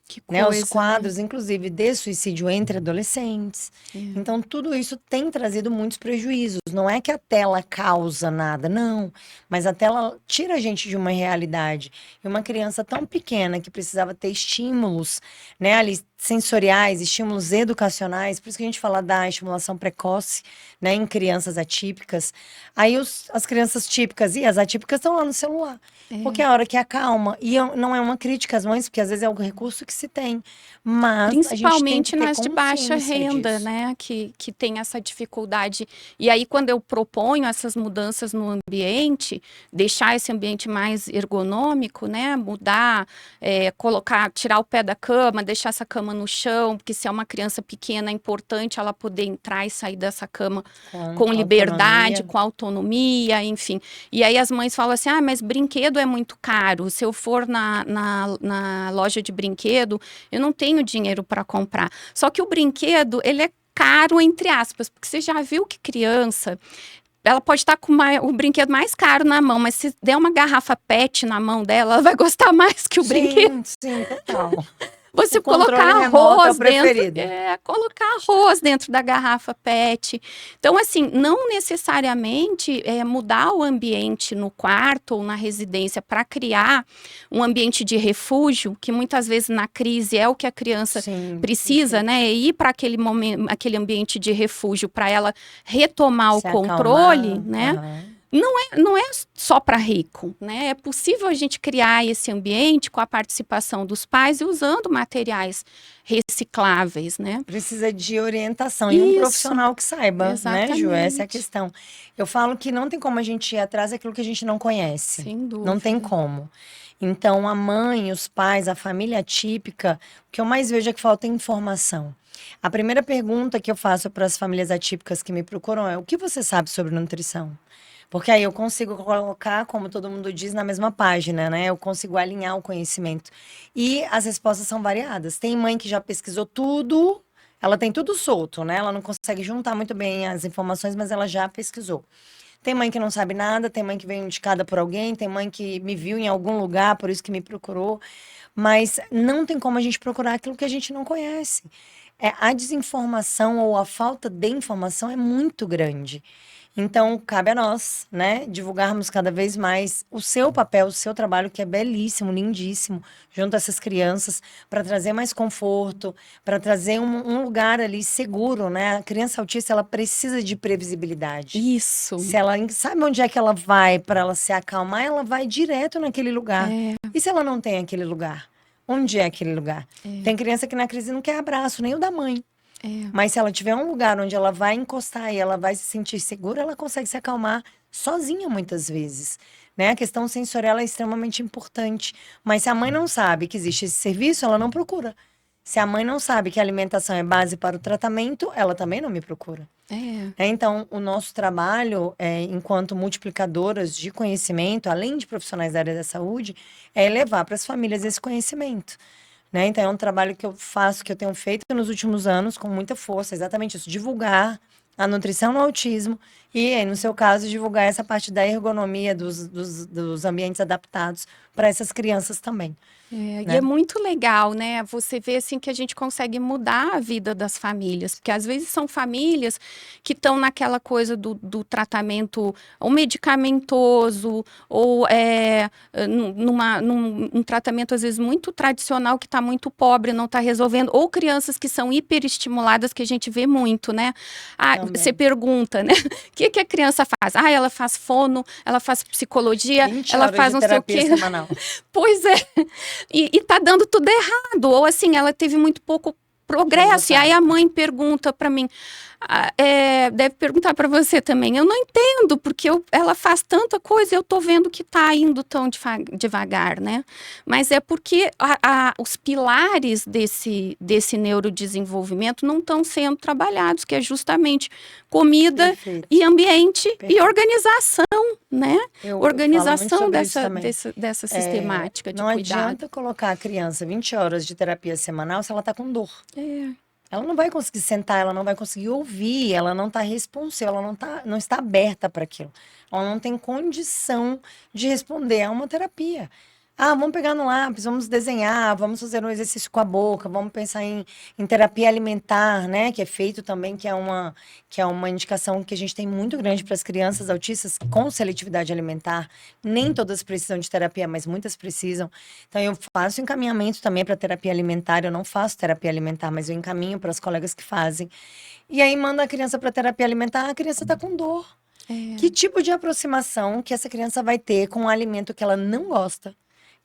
Que Né, os coisa, quadros, inclusive, de suicídio entre adolescentes. Então, tudo isso tem trazido muitos prejuízos. Não é que a tela causa nada, não. Mas a tela tira a gente de uma realidade. E uma criança tão pequena que precisava ter estímulos, né, ali, sensoriais, estímulos educacionais, por isso que a gente fala da estimulação precoce, né, em crianças atípicas. Aí as crianças típicas e as atípicas estão lá no celular. Porque é a hora que acalma. E não é uma crítica às mães, porque às vezes é o recurso que se tem. Mas a gente tem que principalmente ter nas de baixa consciência renda, disso. né? Que tem essa dificuldade. E aí, quando eu proponho essas mudanças no ambiente, deixar esse ambiente mais ergonômico, né? Mudar, tirar o pé da cama, deixar essa cama no chão, porque se é uma criança pequena, é importante ela poder entrar e sair dessa cama com liberdade, autonomia. com autonomia, enfim. E aí as mães falam assim: ah, mas brinquedo é muito caro. Se eu for na loja de brinquedo, eu não tenho dinheiro para comprar. Só que o brinquedo, ele é caro, entre aspas, porque você já viu que criança, ela pode estar com o brinquedo mais caro na mão, mas se der uma garrafa PET na mão dela, ela vai gostar mais que o brinquedo. Sim, total. Você O controle colocar remoto é o arroz dentro, preferido. colocar arroz dentro da garrafa PET. Então, assim, não necessariamente mudar o ambiente no quarto ou na residência para criar um ambiente de refúgio, que muitas vezes na crise é o que a criança precisa, né? Ir para aquele momento, aquele ambiente de refúgio para ela retomar o controle, né? Não é só para rico, né? É possível a gente criar esse ambiente com a participação dos pais e usando materiais recicláveis, né? Precisa de orientação e um profissional que saiba, né, Ju? Essa é a questão. Eu falo que não tem como a gente ir atrás daquilo que a gente não conhece. Sem dúvida. Não tem como. Então, a mãe, os pais, a família típica, o que eu mais vejo é que falta informação. A primeira pergunta que eu faço para as famílias atípicas que me procuram é: o que você sabe sobre nutrição? Porque aí eu consigo colocar, como todo mundo diz, na mesma página, né? Eu consigo alinhar o conhecimento. E as respostas são variadas. Tem mãe que já pesquisou tudo, ela tem tudo solto, né? Ela não consegue juntar muito bem as informações, mas ela já pesquisou. Tem mãe que não sabe nada, tem mãe que veio indicada por alguém, tem mãe que me viu em algum lugar, por isso que me procurou. Mas não tem como a gente procurar aquilo que a gente não conhece. A desinformação ou a falta de informação é muito grande. Então, cabe a nós, né, divulgarmos cada vez mais o seu papel, o seu trabalho, que é belíssimo, lindíssimo, junto a essas crianças, para trazer mais conforto, para trazer um lugar ali seguro, né? A criança autista, ela precisa de previsibilidade. Isso. Se ela sabe onde é que ela vai para ela se acalmar, ela vai direto naquele lugar. E se ela não tem aquele lugar? Onde é aquele lugar? Tem criança que na crise não quer abraço, nem o da mãe. Mas se ela tiver um lugar onde ela vai encostar e ela vai se sentir segura, ela consegue se acalmar sozinha muitas vezes. Né? A questão sensorial é extremamente importante. Mas se a mãe não sabe que existe esse serviço, ela não procura. Se a mãe não sabe que a alimentação é base para o tratamento, ela também não me procura. Então, o nosso trabalho, enquanto multiplicadoras de conhecimento, além de profissionais da área da saúde, é levar para as famílias esse conhecimento. Né? Então, é um trabalho que eu faço, que eu tenho feito nos últimos anos com muita força, exatamente isso, divulgar a nutrição no autismo e, no seu caso, divulgar essa parte da ergonomia dos ambientes adaptados para essas crianças também. E é muito legal, né? Você vê assim que a gente consegue mudar a vida das famílias, porque às vezes são famílias que estão naquela coisa do tratamento ou medicamentoso, ou num tratamento às vezes muito tradicional que está muito pobre, não está resolvendo, ou crianças que são hiperestimuladas, que a gente vê muito, né? Você pergunta, né? O que a criança faz? Ela faz fono, ela faz psicologia, 20 ela horas faz de não sei o terapia quê. semanal. Pois é. E tá dando tudo errado, ou assim, ela teve muito pouco progresso, e aí a mãe pergunta para mim, deve perguntar para você também, eu não entendo, porque ela faz tanta coisa, eu tô vendo que tá indo tão devagar, né? Mas é porque os pilares desse neurodesenvolvimento não estão sendo trabalhados, que é justamente comida Perfeito. e ambiente Perfeito. e organização, né? Organização falo muito sobre isso dessa sistemática de não cuidado. Não adianta colocar a criança 20 horas de terapia semanal se ela está com dor. Ela não vai conseguir sentar, ela não vai conseguir ouvir, ela não está responsiva, ela não está aberta para aquilo. Ela não tem condição de responder a uma terapia. Vamos pegar no lápis, vamos desenhar, vamos fazer um exercício com a boca, vamos pensar em terapia alimentar, né? Que é feito também, que é uma indicação que a gente tem muito grande para as crianças autistas com seletividade alimentar. Nem todas precisam de terapia, mas muitas precisam. Então, eu faço encaminhamento também para terapia alimentar. Eu não faço terapia alimentar, mas eu encaminho para as colegas que fazem. E aí, manda a criança para terapia alimentar, a criança está com dor. Que tipo de aproximação que essa criança vai ter com um alimento que ela não gosta,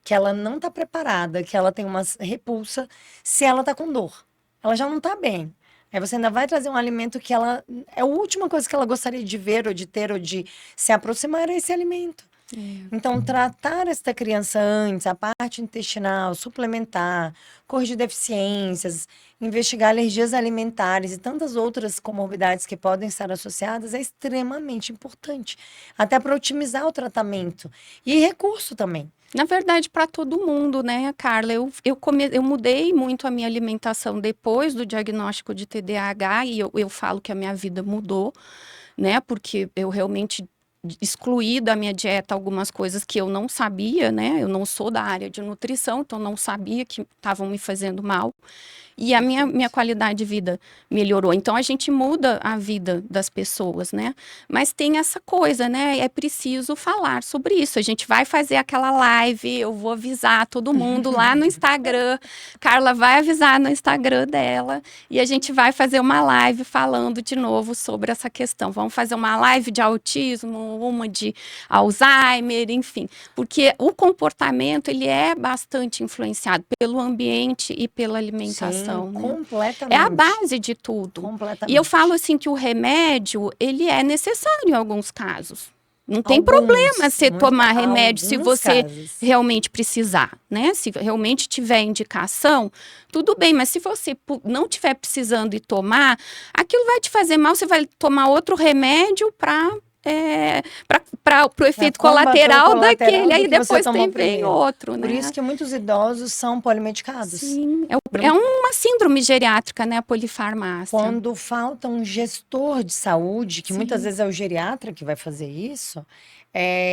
que ela não está preparada, que ela tem uma repulsa, se ela está com dor? Ela já não está bem. Aí você ainda vai trazer um alimento que ela... É a última coisa que ela gostaria de ver, ou de ter, ou de se aproximar, era esse alimento. Então, tratar esta criança antes, a parte intestinal, suplementar, corrigir deficiências, investigar alergias alimentares e tantas outras comorbidades que podem estar associadas é extremamente importante. Até para otimizar o tratamento. E recurso também. Na verdade, para todo mundo, né, Carla? Eu mudei muito a minha alimentação depois do diagnóstico de TDAH e eu falo que a minha vida mudou, né? Porque eu realmente excluí da minha dieta algumas coisas que eu não sabia, né? Eu não sou da área de nutrição, então não sabia que estavam me fazendo mal. E a minha qualidade de vida melhorou. Então, a gente muda a vida das pessoas, né? Mas tem essa coisa, né? É preciso falar sobre isso. A gente vai fazer aquela live, eu vou avisar todo mundo lá no Instagram. Carla vai avisar no Instagram dela. E a gente vai fazer uma live falando de novo sobre essa questão. Vamos fazer uma live de autismo, uma de Alzheimer, enfim. Porque o comportamento, ele é bastante influenciado pelo ambiente e pela alimentação. Sim, né? completamente. É a base de tudo. Completamente. E eu falo assim que o remédio, ele é necessário em alguns casos. Não tem problema você tomar remédio se você realmente precisar, né? Se realmente tiver indicação, tudo bem. Mas se você não tiver precisando e tomar, aquilo vai te fazer mal, você vai tomar outro remédio para para o efeito colateral daquele, aí depois vem outro, né? Por isso que muitos idosos são polimedicados. Sim, é uma síndrome geriátrica, né, a polifarmácia. Quando falta um gestor de saúde, que muitas vezes é o geriatra que vai fazer isso,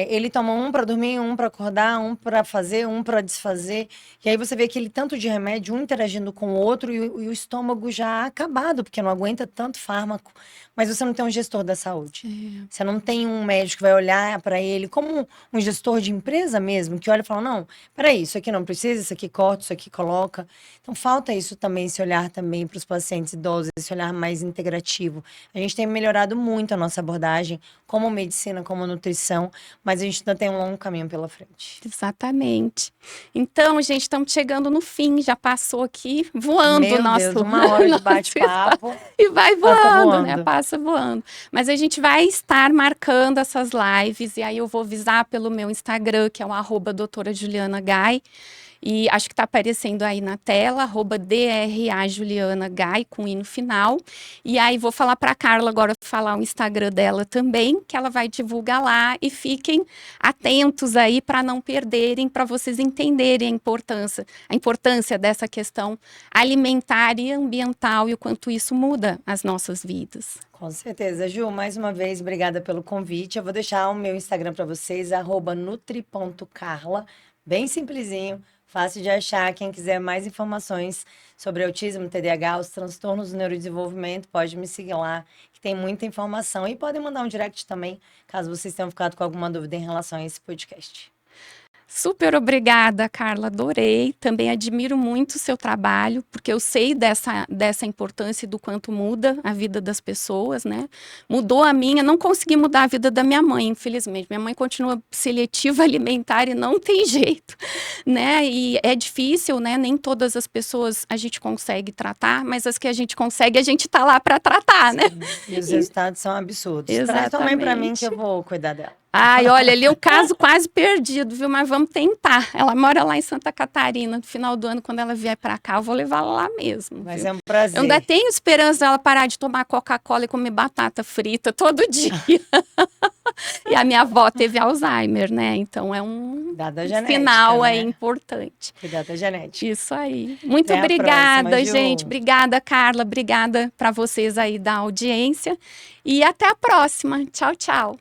ele toma um para dormir, um para acordar, um para fazer, um para desfazer. E aí você vê aquele tanto de remédio, um interagindo com o outro e o estômago já acabado, porque não aguenta tanto fármaco. Mas você não tem um gestor da saúde. Você não tem um médico que vai olhar para ele como um gestor de empresa mesmo, que olha e fala, não, peraí, isso aqui não precisa, isso aqui corta, isso aqui coloca. Então falta isso também, esse olhar também para os pacientes idosos, esse olhar mais integrativo. A gente tem melhorado muito a nossa abordagem, como medicina, como nutrição, mas a gente ainda tem um longo caminho pela frente. Exatamente. Então, gente, estamos chegando no fim, já passou aqui voando o nosso... Meu Deus, 1 hora de bate-papo. E vai voando, né? Passa voando. Mas a gente vai estar marcando essas lives, e aí eu vou avisar pelo meu Instagram, que é o @doutora Juliana Gai. E acho que está aparecendo aí na tela, @DRA Juliana Gai, com I no final. E aí vou falar para a Carla agora falar o Instagram dela também, que ela vai divulgar lá. E fiquem atentos aí para não perderem, para vocês entenderem a importância dessa questão alimentar e ambiental e o quanto isso muda as nossas vidas. Com certeza. Ju, mais uma vez, obrigada pelo convite. Eu vou deixar o meu Instagram para vocês, @nutri.carla, bem simplesinho. Fácil de achar. Quem quiser mais informações sobre autismo, TDAH, os transtornos do neurodesenvolvimento, pode me seguir lá, que tem muita informação. E podem mandar um direct também, caso vocês tenham ficado com alguma dúvida em relação a esse podcast. Super obrigada, Carla, adorei. Também admiro muito o seu trabalho, porque eu sei dessa importância e do quanto muda a vida das pessoas, né? Mudou a minha, não consegui mudar a vida da minha mãe, infelizmente. Minha mãe continua seletiva alimentar e não tem jeito, né? E é difícil, né? Nem todas as pessoas a gente consegue tratar, mas as que a gente consegue, a gente tá lá para tratar, né? E os resultados são absurdos. Exatamente. Traz também para mim que eu vou cuidar dela. Ai, olha, ali é um caso quase perdido, viu? Mas vamos tentar. Ela mora lá em Santa Catarina. No final do ano, quando ela vier para cá, eu vou levá-la lá mesmo. Vai ser um prazer. Eu ainda tenho esperança dela parar de tomar Coca-Cola e comer batata frita todo dia. E a minha avó teve Alzheimer, né? Então é um sinal aí importante. Cuidar da genética. Isso aí. Muito obrigada, gente. Obrigada, Carla. Obrigada para vocês aí da audiência. E até a próxima. Tchau, tchau.